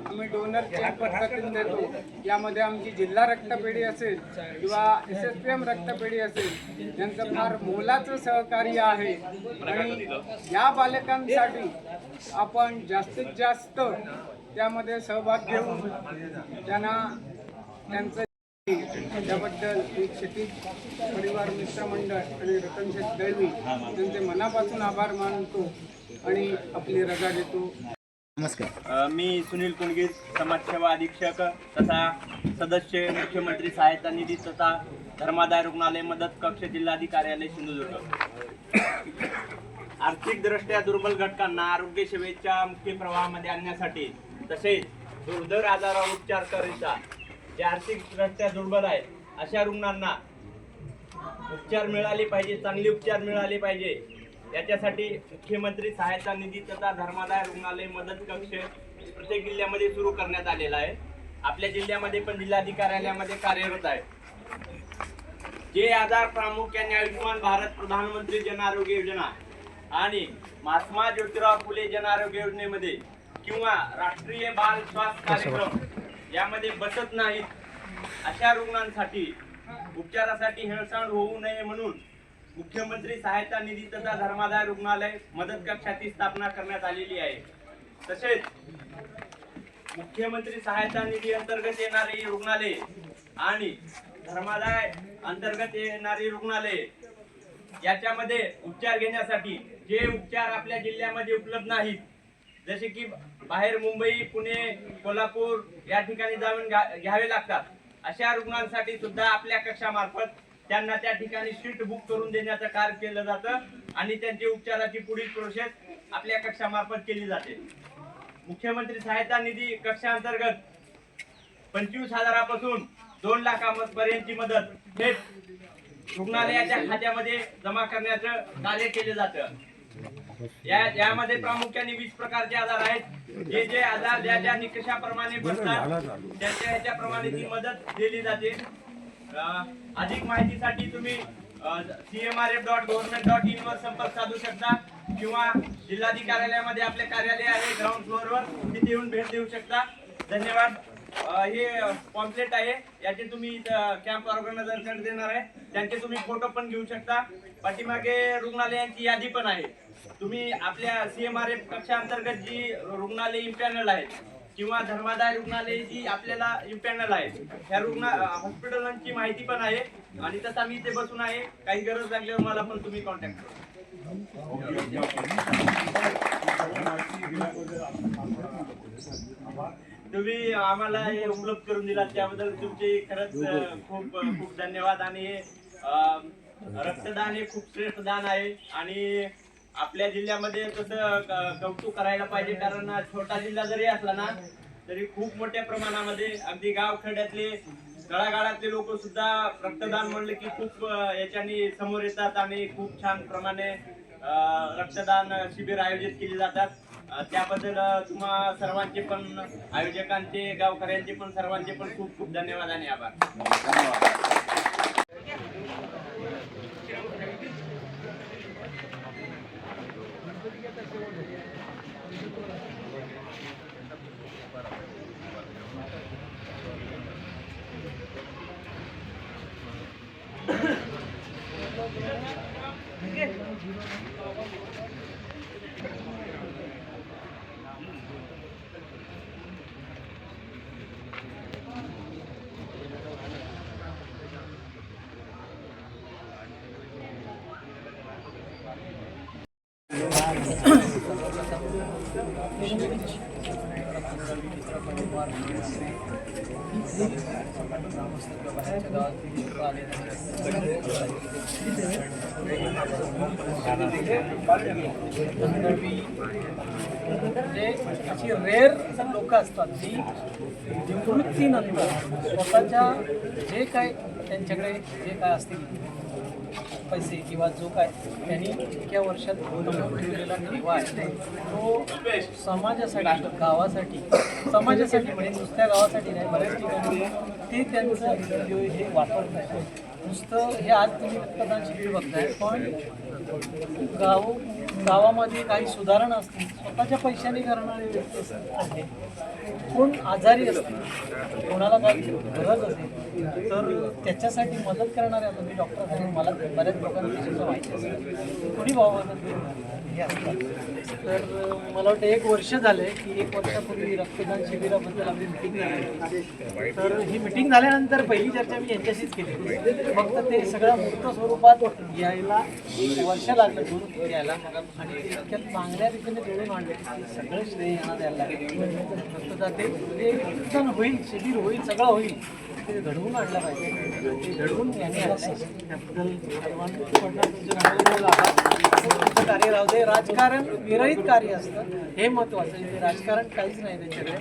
आम्ही डोनरच्या पद्धतीने देतो. यामध्ये आमची जिल्हा रक्तपेढी असेल किंवा SSPM रक्तपेढी असेल यांचं फार मोलाचं सहकार्य आहे आणि या बालकांसाठी आपण जास्तीत जास्त त्यामध्ये सहभाग घेऊन त्यांना त्यांचं त्याबद्दल क्षितिज परिवार मित्रमंडळ आणि रतनशेठ दळवी यांचे मनापासून आभार मानतो आणि आपली रजा घेतो. नमस्कार, मी सुनील कुणगीर, समाजसेवा अधीक्षक तथा सदस्य मुख्यमंत्री सहायता निधी तथा धर्मादाय रुग्णालय मदत कक्ष जिल्हाधिकारी कार्यालय सिंधुदुर्ग. आर्थिकदृष्ट्या दुर्बल घटकांना आरोग्य सेवेच्या मुख्य प्रवाहामध्ये आणण्यासाठी तसेच दुर्धर आजारावर उपचार करिता जे आर्थिकदृष्ट्या दुर्बल आहेत अशा रुग्णांना उपचार मिळाले पाहिजे, चांगले उपचार मिळाले पाहिजे याच्यासाठी मुख्यमंत्री सहायता निधी तथा धर्मादाय रुग्णालय मदत कक्ष प्रत्येक जिल्ह्यामध्ये सुरू करण्यात आलेला आहे. आपल्या जिल्ह्यामध्ये पण जिल्हाधिकारी कार्यालयामध्ये कार्यरत आहे. जे आजार प्रामुख्याने आयुष्यमान भारत प्रधानमंत्री जन आरोग्य योजना आणि महात्मा ज्योतिराव फुले जन आरोग्य योजनेमध्ये किंवा राष्ट्रीय बाल स्वास्थ्य कार्यक्रम यामध्ये बसत नाहीत अशा रुग्णांसाठी उपचारासाठी हेळसांड होऊ नये म्हणून मुख्यमंत्री सहायता निधी तथा धर्मादाय रुग्णालय मदत कक्षाची स्थापना करण्यात आलेली आहे. तसेच मुख्यमंत्री सहायता निधी अंतर्गत येणारी रुग्णालय आणि धर्मादाय अंतर्गत येणारी रुग्णालय याच्यामध्ये उपचार घेण्यासाठी जे उपचार आपल्या जिल्ह्यामध्ये उपलब्ध नाहीत, जसे की बाहेर मुंबई, पुणे, कोल्हापूर या ठिकाणी जाऊन घ्यावे लागतात, अशा रुग्णांसाठी सुद्धा आपल्या कक्षामार्फत त्यांना त्या ठिकाणी सीट बुक करून देण्याचं कार्य केलं जातं आणि त्यांची उपचाराची पुढील प्रोसेस आपल्या कक्षामार्फत केली जाते. मुख्यमंत्री सहायता निधी कक्षांतर्गत 25,000पासून 2 लाखापर्यंतची मदत थेट रुग्णालयाच्या खात्यामध्ये जमा करण्याचं कार्य केले जातं. यामध्ये प्रामुख्याने 20 प्रकारचे आजार आहेत. जे आजार ज्या निकषाप्रमाणे बसतात त्याच्या ह्याच्याप्रमाणे ती मदत दिली जाते. अधिक माहितीसाठी तुम्ही cmrf.government.in वर संपर्क साधू शकता किंवा जिल्हाधिकारी कार्यालयामध्ये आपले कार्यालय आहे ग्राउंड फ्लोअरवर, तिथे येऊन भेट देऊ शकता. धन्यवाद. हे पॉम्पलेट आहे, याचे तुम्ही कॅम्प ऑर्गनायझर देणार आहे, त्यांचे तुम्ही फोटो पण घेऊ शकता. पाठीमागे रुग्णालयांची यादी पण आहे. तुम्ही आपल्या CMRF कक्षांतर्गत जी रुग्णालय इम्पॅनल आहेत किंवा धर्मादाय रुग्णालय जी आपल्याला इम्पॅनल आहे, ह्या हॉस्पिटलांची माहिती पण आहे आणि तसा मी इथे बसून आहे. काही गरज लागल्यावर मला पण तुम्ही कॉन्टॅक्ट करा. तुम्ही आम्हाला हे उपलब्ध करून दिलात त्याबद्दल तुमचे खरंच खूप खूप धन्यवाद. आणि रक्तदान हे खूप श्रेष्ठ दान आहे आणि आपल्या जिल्ह्यामध्ये तसं कौतुक करायला पाहिजे, कारण छोटा जिल्हा जरी असला ना तरी खूप मोठ्या प्रमाणामध्ये अगदी गावखेड्यातले तळागाळातले लोक सुद्धा रक्तदान म्हणलं की खूप याच्यानी समोर येतात आणि खूप छान प्रमाणे रक्तदान शिबिर आयोजित केली जातात. त्याबद्दल तुम्हा सर्वांचे पण, आयोजकांचे, गावकऱ्यांचे पण, सर्वांचे पण खूप खूप धन्यवाद आणि आभार. अशी रेअर लोक असतात जी निवृत्तीनंतर स्वतःच्या जे काय त्यांच्याकडे जे काय असतील पैसे किंवा जो काय त्यांनी इतक्या वर्षात ठेवलेला ठेवा आहे तो समाजासाठी, गावासाठी, समाजासाठी म्हणजे नुसत्या गावासाठी नाही, बऱ्याच ठिकाणी ते त्यांचं हे वापरत आहे. नुसतं हे आज तुम्ही रक्तदान शिबिर बघताय, पण गावामध्ये काही सुधारणा असतील, स्वतःच्या पैशाने करणारे व्यक्ती आहे, कोण आजारी असतील, कोणाला काही गरज असेल तर त्याच्यासाठी मदत करणारे. आता मी डॉक्टर आहे, मला बऱ्याच लोकांना सुद्धा माहिती असेल कोणी हे असतात. तर मला वाटतं 1 वर्ष झालं की 1 वर्षापूर्वी रक्तदान शिबिराबद्दल आपली मिटिंग झाली. तर ही मिटिंग झाल्यानंतर पहिली चर्चा मी यांच्याशीच केली. फक्त ते सगळं मूर्त स्वरूपात यायला वर्ष लागलं जोडून यायला आणि ते इतक्यात चांगल्या रीतीने जोडून आणले की सगळं श्रेय यांना द्यायला लागेल. रक्तदान ते रक्तदान होईल, शिबिर होईल, सगळं होईल, ते घडवून आणलं पाहिजे. ते घडवून याने त्याबद्दल तुमचं कार्य राहू दे. राजकारण विरहित कार्य असतं हे महत्त्वाचं आहे. राजकारण काहीच नाही त्यांच्याकडे.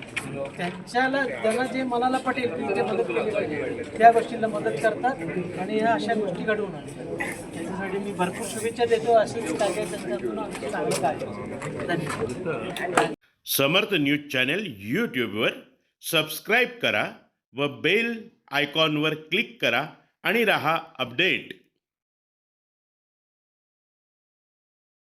त्यांना जे मनाला पटेल की ते मदत केली पाहिजे त्या गोष्टीला मदत करतात आणि ह्या अशा गोष्टी घडवून आणतात. त्याच्यासाठी मी भरपूर शुभेच्छा देतो. असेच काय काय त्यांच्यातून आमचं चांगलं कार्य. धन्यवाद. समर्थ न्यूज चॅनल यूट्यूबवर सबस्क्राईब करा व बेल आयकॉनवर क्लिक करा आणि रहा अपडेट.